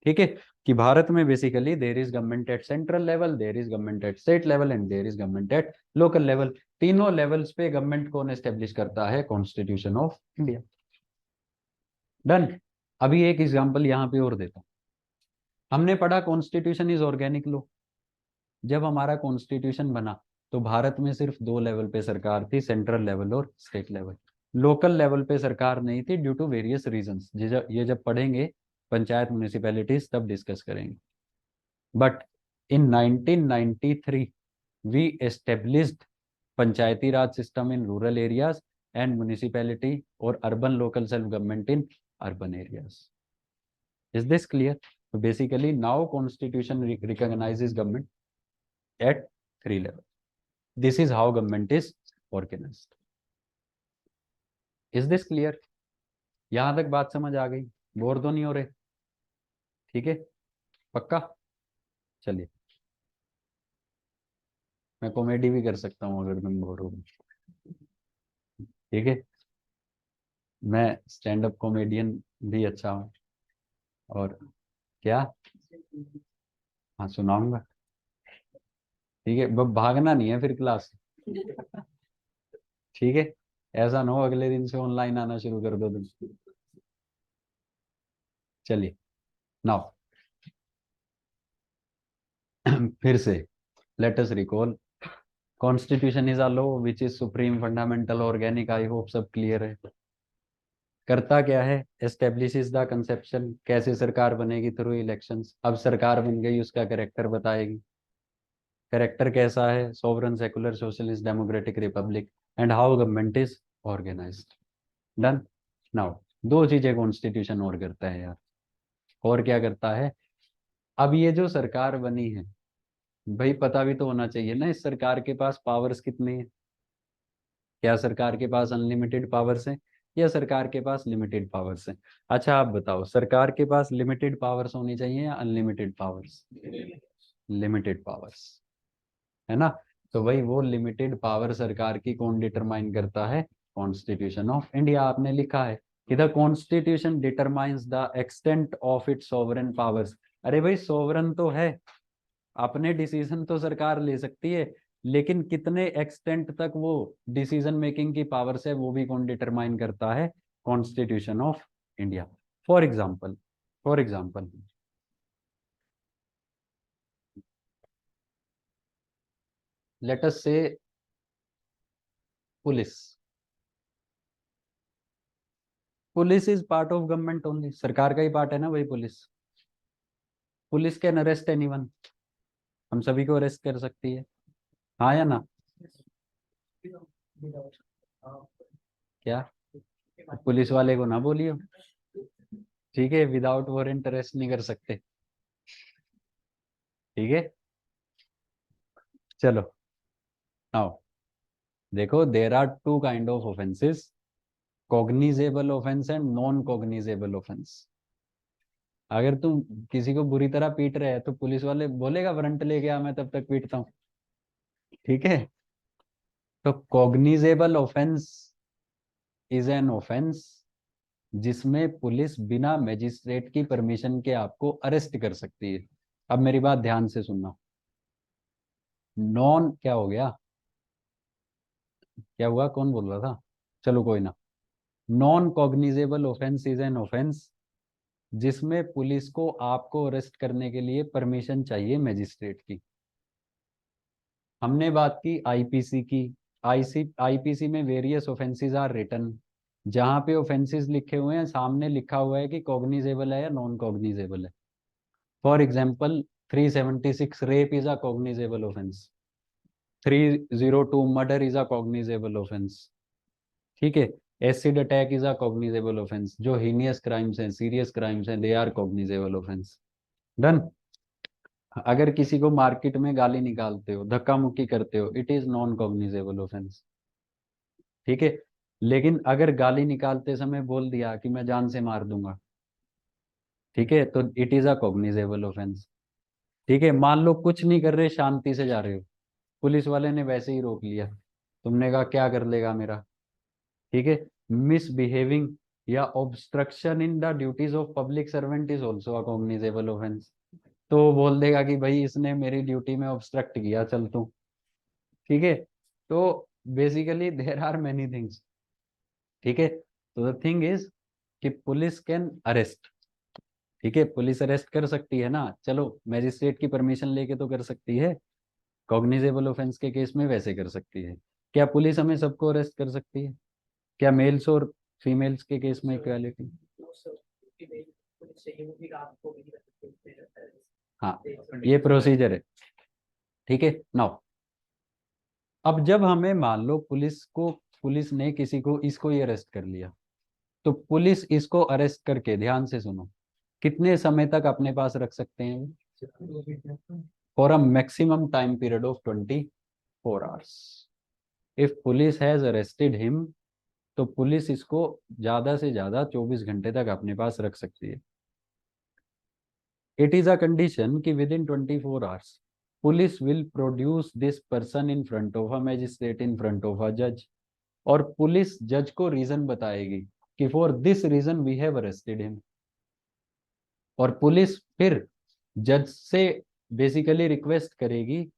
ठीक है, कि भारत में basically there is government at central level, there is government at state level, and there is government at local level. तीनों levels पे government कौन establish करता है? Constitution of India. Done. अभी एक एग्जांपल यहाँ पे और देता हूँ। हमने पढ़ा कॉन्स्टिट्यूशन इज ऑर्गेनिक लॉ। जब हमारा कॉन्स्टिट्यूशन बना तो भारत में सिर्फ दो लेवल पे सरकार थी, सेंट्रल लेवल और स्टेट लेवल। लोकल लेवल पे सरकार नहीं थी ड्यू टू वेरियस रीजंस। ये जब पढ़ेंगे पंचायत म्यूनिसिपैलिटीज तब डिस्कस करेंगे। But in 1993 we established panchayati raj system in rural areas and municipality और urban local self government in urban areas. Is this clear? So basically now constitution recognizes government at three level. This is how government is organized. Is this clear? यहां तक बात समझ आ गई? Bore तो नहीं हो रहे? ठीक है, पक्का? चलिए, मैं कॉमेडी भी कर सकता हूँ अगर तुम बोर हो। ठीक है, मैं स्टैंड अप कॉमेडियन भी अच्छा हूँ। और क्या? हाँ, सुनाऊंगा। ठीक है, भागना नहीं है फिर क्लास। ठीक है, ऐसा ना हो अगले दिन से ऑनलाइन आना शुरू कर दो तुम। चलिए, नाउ फिर से let us recall. Constitution is a law which is supreme fundamental organic. I hope सब क्लियर है। करता क्या है, एस्टेब्लिशेस द कंसेप्शन, कैसे सरकार बनेगी थ्रू इलेक्शंस। अब सरकार बन गई, उसका कैरेक्टर बताएगी। कैरेक्टर कैसा है, sovereign secular socialist democratic republic, and how government is organised. Done. Now दो चीजें कॉन्स्टिट्यूशन और करता है यार। और क्या करता है, अब ये जो सरकार बनी है, भाई पता भी तो होना चाहिए ना इस सरकार के पास पावर्स कितनी है। क्या सरकार के पास अनलिमिटेड पावर्स हैं या सरकार के पास लिमिटेड पावर्स हैं? अच्छा आप बताओ, सरकार के पास लिमिटेड पावर्स होनी चाहिए या अनलिमिटेड पावर्स? लिमिटेड पावर्स, है ना। तो भाई वो लिमिटेड पावर सरकार की कौन डिटरमाइन करता है? Constitution of India. आपने लिखा है कि the constitution determines the extent of its sovereign powers. अरे भाई सोवरन तो है, अपने डिसीजन तो सरकार ले सकती है, लेकिन कितने एक्सटेंट तक वो डिसीजन मेकिंग की पावर्स है वो भी कौन डिटरमाइन करता है? Constitution of India. For example let us say police. Police is part of government only, सरकार का ही पार्ट है ना भाई police. Police can arrest anyone, हम सभी को अरेस्ट कर सकती है, हाँ या ना? क्या पुलिस वाले को ना बोलियो, ठीक है, विदाउट वारंट अरेस्ट नहीं कर सकते, ठीक है। चलो नाउ देखो, there are two kind of offences, cognizable offence and non cognizable offence. अगर तुम किसी को बुरी तरह पीट रहे हैं तो पुलिस वाले बोलेगा वारंट लेके आ, मैं तब तक पीटता हूँ, ठीक है। तो cognizable offence is an offence जिसमें पुलिस बिना मजिस्ट्रेट की परमिशन के आपको अरेस्ट कर सकती है। अब मेरी बात ध्यान से सुनना। नॉन क्या हो गया, क्या हुआ, कौन बोल रहा था? चलो कोई ना। Non cognizable offence is an offence जिसमें पुलिस को आपको अरेस्ट करने के लिए परमिशन चाहिए मजिस्ट्रेट की। हमने बात की आईपीसी की। आईपीसी में वेरियस ऑफेंसेस आर रिटन, जहां पे ऑफेंसेस लिखे हुए हैं सामने लिखा हुआ है कि कॉग्निजेबल है या नॉन कॉग्निजेबल है। For example 376 rape is a cognizable offence, 302 murder is a cognizable offence, ठीक है। Acid attack is a cognizable offence, जो हीनियस क्राइम्स हैं, सीरियस क्राइम्स हैं, they are cognizable offence. Done. अगर किसी को मार्केट में गाली निकालते हो, धक्का मुक्की करते हो, it is non cognizable offence, ठीक है। लेकिन अगर गाली निकालते समय बोल दिया कि मैं जान से मार दूंगा, ठीक है, तो it is a cognizable offence, ठीक है। मान लो कुछ नहीं कर रहे, शांति से जा रहे हो, पुलिस वाले ने वैसे ही रोक लिया, तुमने कहा क्या कर लेगा मेरा, ठीक है। मिसबिहेविंग या obstruction in the duties of public servant is also a cognizable offence. तो वो बोल देगा कि भाई इसने मेरी ड्यूटी में ऑब्स्ट्रक्ट किया, चल तू, ठीक है। तो basically there are many things, ठीक है। तो द थिंग इज कि पुलिस कैन अरेस्ट, ठीक है, पुलिस अरेस्ट कर सकती है ना, चलो मैजिस्ट्रेट की परमिशन लेके तो कर सकती है। कॉग्निजेबल ऑफेंस के केस में वैसे कर सकती है। क्या पुलिस हमें सबको अरेस्ट कर सकती है? क्या मेल्स और फीमेल्स के केस में इक्वालिटी? हाँ, ये प्रोसीजर है, ठीक है। नाउ अब जब हमें मान लो पुलिस ने किसी को, इसको ही अरेस्ट कर लिया, तो पुलिस इसको अरेस्ट करके, ध्यान से सुनो, कितने समय तक अपने पास रख सकते हैं? For a maximum time period of 24 hours. If police has arrested him, तो पुलिस इसको ज्यादा से ज्यादा 24 घंटे तक अपने पास रख सकती है। इट इज अ कंडीशन कि within 24 hours police will produce this person in front of a magistrate, in front of a जज, और पुलिस जज को रीजन बताएगी कि for this reason we have arrested him. और पुलिस फिर जज से बेसिकली रिक्वेस्ट करेगी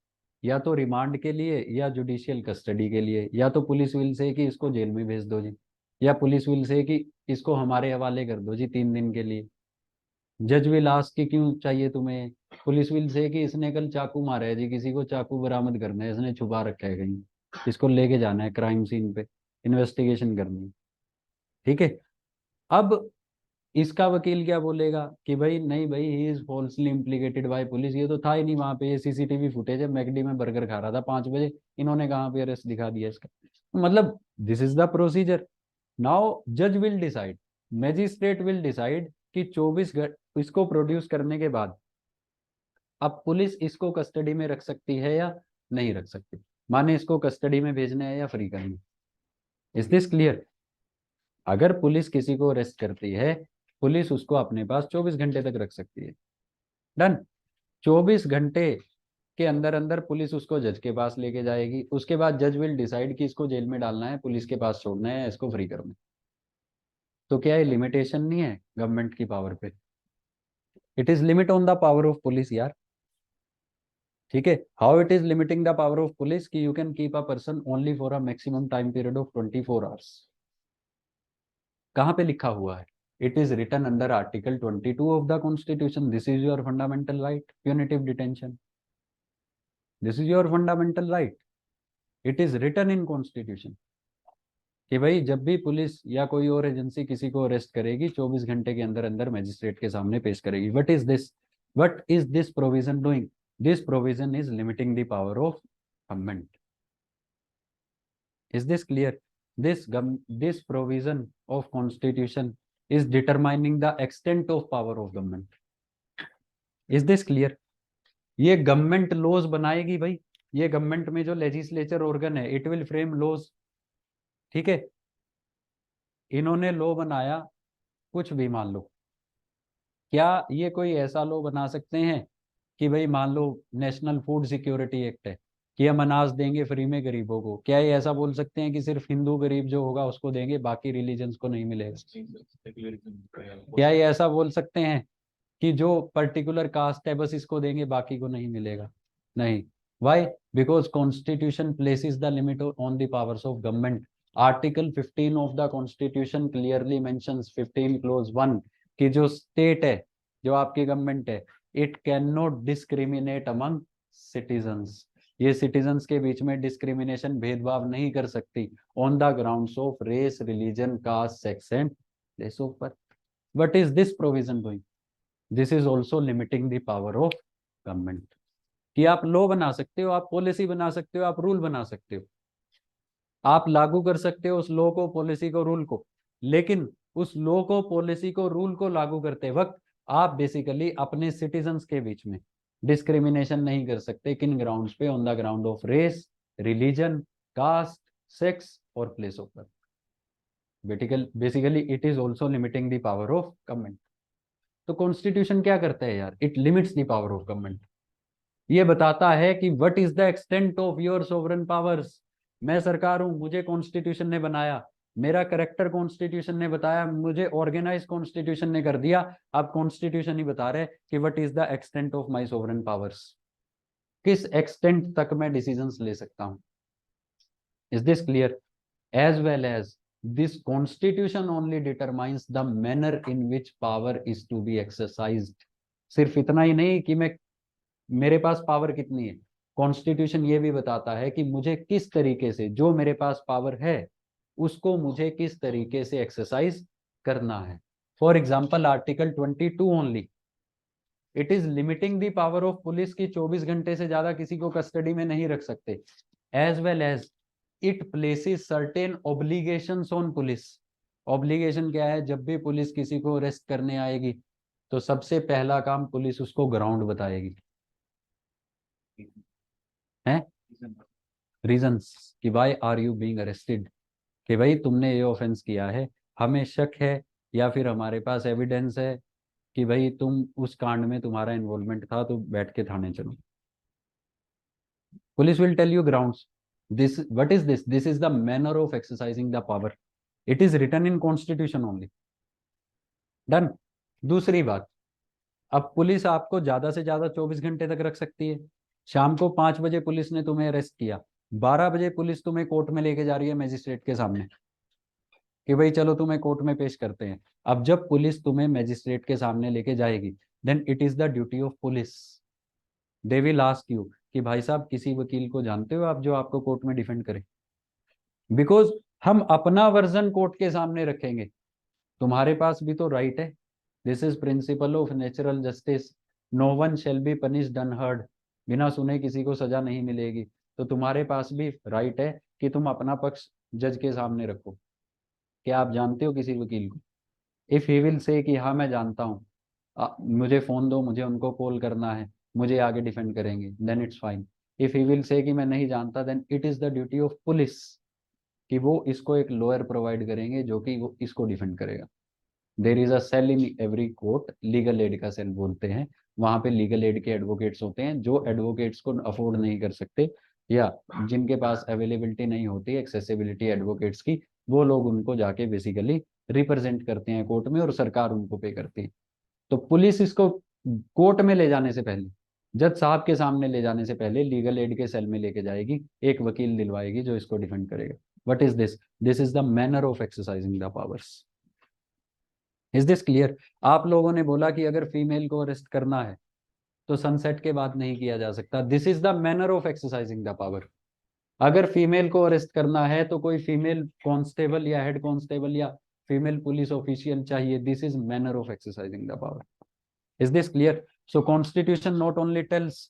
या तो रिमांड के लिए या जुडिशियल कस्टडी के लिए, या तो पुलिस विल से कि इसको जेल में भेज दो जी, या पुलिस विल से कि इसको हमारे हवाले कर दो जी 3 दिन के लिए। जज विल आस्क कि क्यों चाहिए तुम्हें, पुलिस विल से कि इसने कल चाकू मारा है जी, किसी को चाकू बरामद करना है, इसने छुपा रखा है कहीं, इसको लेके जाना है क्राइम सीन पे, इन्वेस्टिगेशन करनी है, ठीक है। अब इसका वकील क्या बोलेगा कि भाई नहीं भाई, he is falsely implicated by police, ये तो था ही नहीं वहां पे, ये सीसीटीवी फुटेज है, मैकडी में बर्गर खा रहा था 5 बजे, इन्होंने कहाँ पे अरेस्ट दिखा दिया इसका। मतलब this is the procedure. Now जज will decide, magistrate will decide कि 24 इसको प्रोड्यूस करने के बाद अब पुलिस इसको कस्टडी में रख सकती है या नहीं रख सकती, माने इसको कस्टडी में भेजना है या फ्री करना है। Is this clear? अगर पुलिस किसी को अरेस्ट करती है, पुलिस उसको अपने पास 24 घंटे तक रख सकती है। डन। 24 घंटे के अंदर अंदर पुलिस उसको जज के पास लेके जाएगी, उसके बाद जज विल डिसाइड कि इसको जेल में डालना है, पुलिस के पास छोड़ना है, इसको फ्री करना है। तो क्या ये लिमिटेशन नहीं है गवर्नमेंट की पावर पे? It is limit on the power of police यार। ठीक है, how it is limiting the power of police कि you can keep a person only for a maximum time period of 24 hours. कहाँ पे लिखा हुआ है? It is written under article 22 of the constitution, this is your fundamental right, punitive detention, this is your fundamental right, it is written in constitution कि भाई जब भी police या कोई और एजेंसी किसी को अरेस्ट करेगी 24 घंटे के अंदर अंदर मैजिस्ट्रेट के सामने पेश करेगी। What is this provision doing? This provision is limiting the power of government. Is this clear? This provision of constitution is determining the extent of power of government. Is this clear? ये government laws बनाएगी भाई, ये government में जो legislature organ है, it will frame laws. ठीक है, इन्होंने लॉ बनाया, कुछ भी मान लो, क्या ये कोई ऐसा लॉ बना सकते हैं कि भाई मान लो नेशनल फूड सिक्योरिटी एक्ट है कि हम अनाज देंगे फ्री में गरीबों को, क्या ये ऐसा बोल सकते हैं कि सिर्फ हिंदू गरीब जो होगा उसको देंगे, बाकी रिलीजन्स को नहीं मिलेगा? क्या ये ऐसा बोल सकते हैं कि जो पर्टिकुलर कास्ट है बस इसको देंगे, बाकी को नहीं मिलेगा? नहीं। Why? Because constitution places the limit on the powers of government. Article 15 of the constitution clearly mentions 15 clause 1 कि जो स्टेट है, जो आपकी गवर्नमेंट है, it can not discriminate among citizens, ये सिटीजन्स के बीच में डिस्क्रिमिनेशन, भेदभाव नहीं कर सकती on the grounds of race, religion, caste, sex and place of birth. What is this provision doing? This is also limiting the power of government कि आप लॉ बना सकते हो, आप पॉलिसी बना सकते हो, आप रूल बना सकते हो, आप लागू कर सकते हो उस लॉ को, पॉलिसी को, रूल को, लेकिन उस लॉ को, पॉलिसी को, रूल को लागू करते वक्त आप बेसिकली अपने सिटीजन्स के बीच में डिस्क्रिमिनेशन नहीं कर सकते। किन ग्राउंड्स पे? On the ground of race, religion, caste, sex और place of birth. Basically it is also limiting the power of government. तो कॉन्स्टिट्यूशन क्या करता है यार? It limits the power of government. ये बताता है कि what is the extent of your sovereign powers. मैं सरकार हूं, मुझे कॉन्स्टिट्यूशन ने बनाया, मेरा करेक्टर कॉन्स्टिट्यूशन ने बताया, मुझे ऑर्गेनाइज कॉन्स्टिट्यूशन ने कर दिया। अब कॉन्स्टिट्यूशन ही बता रहे कि what is the extent of my sovereign powers, किस एक्सटेंट तक मैं डिसीजंस ले सकता हूं। Is this clear? As well as this constitution only determines the manner in which power is to be exercised। सिर्फ इतना ही नहीं कि मेरे पास पावर कितनी है, कॉन्स्टिट्यूशन ये भी बताता है कि मुझे किस तरीके से, जो मेरे पास पावर है उसको मुझे किस तरीके से एक्सरसाइज करना है। For example article 22 only, it is limiting the power of police की 24 घंटे से ज्यादा किसी को कस्टडी में नहीं रख सकते। As well as it places certain obligations on police. Obligation क्या है? जब भी पुलिस किसी को अरेस्ट करने आएगी तो सबसे पहला काम पुलिस उसको ग्राउंड बताएगी, है रीजंस कि why are you being arrested, कि भाई तुमने ये ऑफेंस किया है, हमें शक है या फिर हमारे पास एविडेंस है कि भाई तुम उस कांड में तुम्हारा इन्वॉल्वमेंट था, तो बैठ के थाने चलो। Police will tell you grounds. This what is this? This is the manner of exercising the power, it is written in constitution only. Done. दूसरी बात, अब पुलिस आपको ज्यादा से ज्यादा 24 घंटे तक रख सकती है। शाम को 5 बजे पुलिस ने तुम्हें अरेस्ट किया, 12 बजे पुलिस तुम्हें कोर्ट में लेके जा रही है मैजिस्ट्रेट के सामने कि भाई चलो तुम्हें कोर्ट में पेश करते हैं। अब जब पुलिस तुम्हें मैजिस्ट्रेट के सामने लेके जाएगी, then it is the duty of police, they will ask you कि भाई साहब किसी वकील को जानते हो आप जो आपको कोर्ट में डिफेंड करे? बिकॉज हम अपना वर्जन कोर्ट के सामने रखेंगे, तुम्हारे पास भी तो राइट है। This is principle of natural justice, no one shall be punished unheard, बिना सुने किसी को सजा नहीं मिलेगी। तो तुम्हारे पास भी राइट है कि तुम अपना पक्ष जज के सामने रखो। क्या आप जानते हो किसी वकील को? इफ ही विल से कि हाँ मैं जानता हूँ, मुझे फोन दो, मुझे उनको कॉल करना है, मुझे आगे डिफेंड करेंगे, then it's fine. If he will say कि मैं नहीं जानता, then it is the duty of police कि वो इसको एक लॉयर प्रोवाइड करेंगे जो कि वो इसको डिफेंड करेगा। There is a cell in every court, legal aid का सेल बोलते हैं। वहां पे लीगल एड के एडवोकेट्स होते हैं जो एडवोकेट्स को अफोर्ड नहीं कर सकते या जिनके पास अवेलेबिलिटी नहीं होती एक्सेसिबिलिटी एडवोकेट्स की, वो लोग उनको जाके बेसिकली रिप्रेजेंट करते हैं कोर्ट में और सरकार उनको पे करती है। तो पुलिस इसको कोर्ट में ले जाने से पहले, जज साहब के सामने ले जाने से पहले लीगल एड के सेल में लेके जाएगी, एक वकील दिलवाएगी जो इसको डिफेंड करेगा। What is this? This is the manner of exercising the powers. Is this clear? आप लोगों ने बोला कि अगर फीमेल को अरेस्ट करना है तो सनसेट के बाद नहीं किया जा सकता। This is the manner of exercising the power. अगर फीमेल को अरेस्ट करना है तो कोई फीमेल कांस्टेबल या हेड कांस्टेबल या फीमेल पुलिस ऑफिशियल चाहिए। This is manner of exercising the power. Is this clear? So constitution not only tells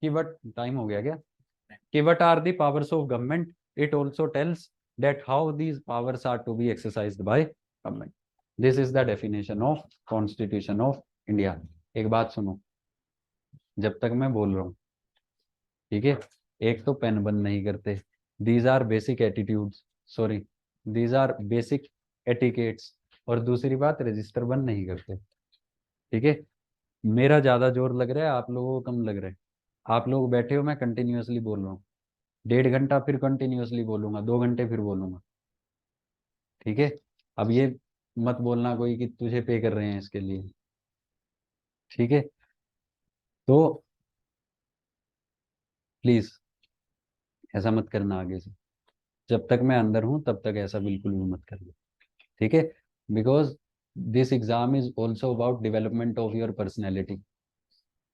कि वट टाइम हो गया क्या, कि what are the powers of government, it also tells that how these powers are to be exercised by government. This is the definition of constitution of India. एक बात सुनो, जब तक मैं बोल रहा हूँ, ठीक है, एक तो पेन बंद नहीं करते, these are basic attitudes, sorry these are basic etiquettes, और दूसरी बात रजिस्टर बंद नहीं करते। ठीक है, मेरा ज्यादा जोर लग रहा है, आप लोगों को कम लग रहा है। आप लोग बैठे हो, मैं कंटिन्यूअसली बोल रहा हूँ, 1.5 घंटा फिर कंटिन्यूअसली बोलूंगा, 2 घंटे फिर बोलूंगा। ठीक है, अब ये मत बोलना कोई कि तुझे पे कर रहे हैं इसके लिए। ठीक है, तो प्लीज ऐसा मत करना आगे से। जब तक मैं अंदर हूं तब तक ऐसा बिल्कुल भी मत करना। ठीक है, because this exam is also about development of your personality.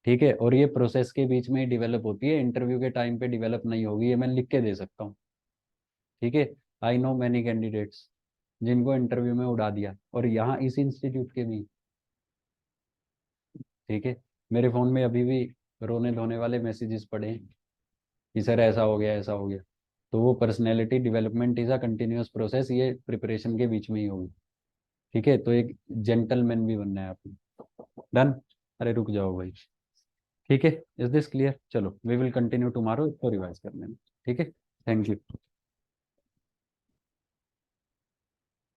ठीक है, और ये प्रोसेस के बीच में ही डेवलप होती है, इंटरव्यू के टाइम पे डेवलप नहीं होगी, ये मैं लिख के दे सकता हूँ। ठीक है, आई नो मैनी कैंडिडेट्स जिनको इंटरव्यू में उड़ा दिया, और यहाँ इस इंस्टीट्यूट के भी। ठीक है, मेरे फोन में अभी भी रोने धोने वाले मैसेजेस पड़े हैं कि सर ऐसा हो गया ऐसा हो गया। तो वो personality development is a continuous process, ये प्रिपरेशन के बीच में ही होगी। ठीक है, तो एक जेंटलमैन भी बनना है आपको। डन? अरे रुक जाओ भाई। ठीक है, इज दिस क्लियर? चलो वी विल कंटिन्यू टुमारो इसको रिवाइज करने में। ठीक है, थैंक यू।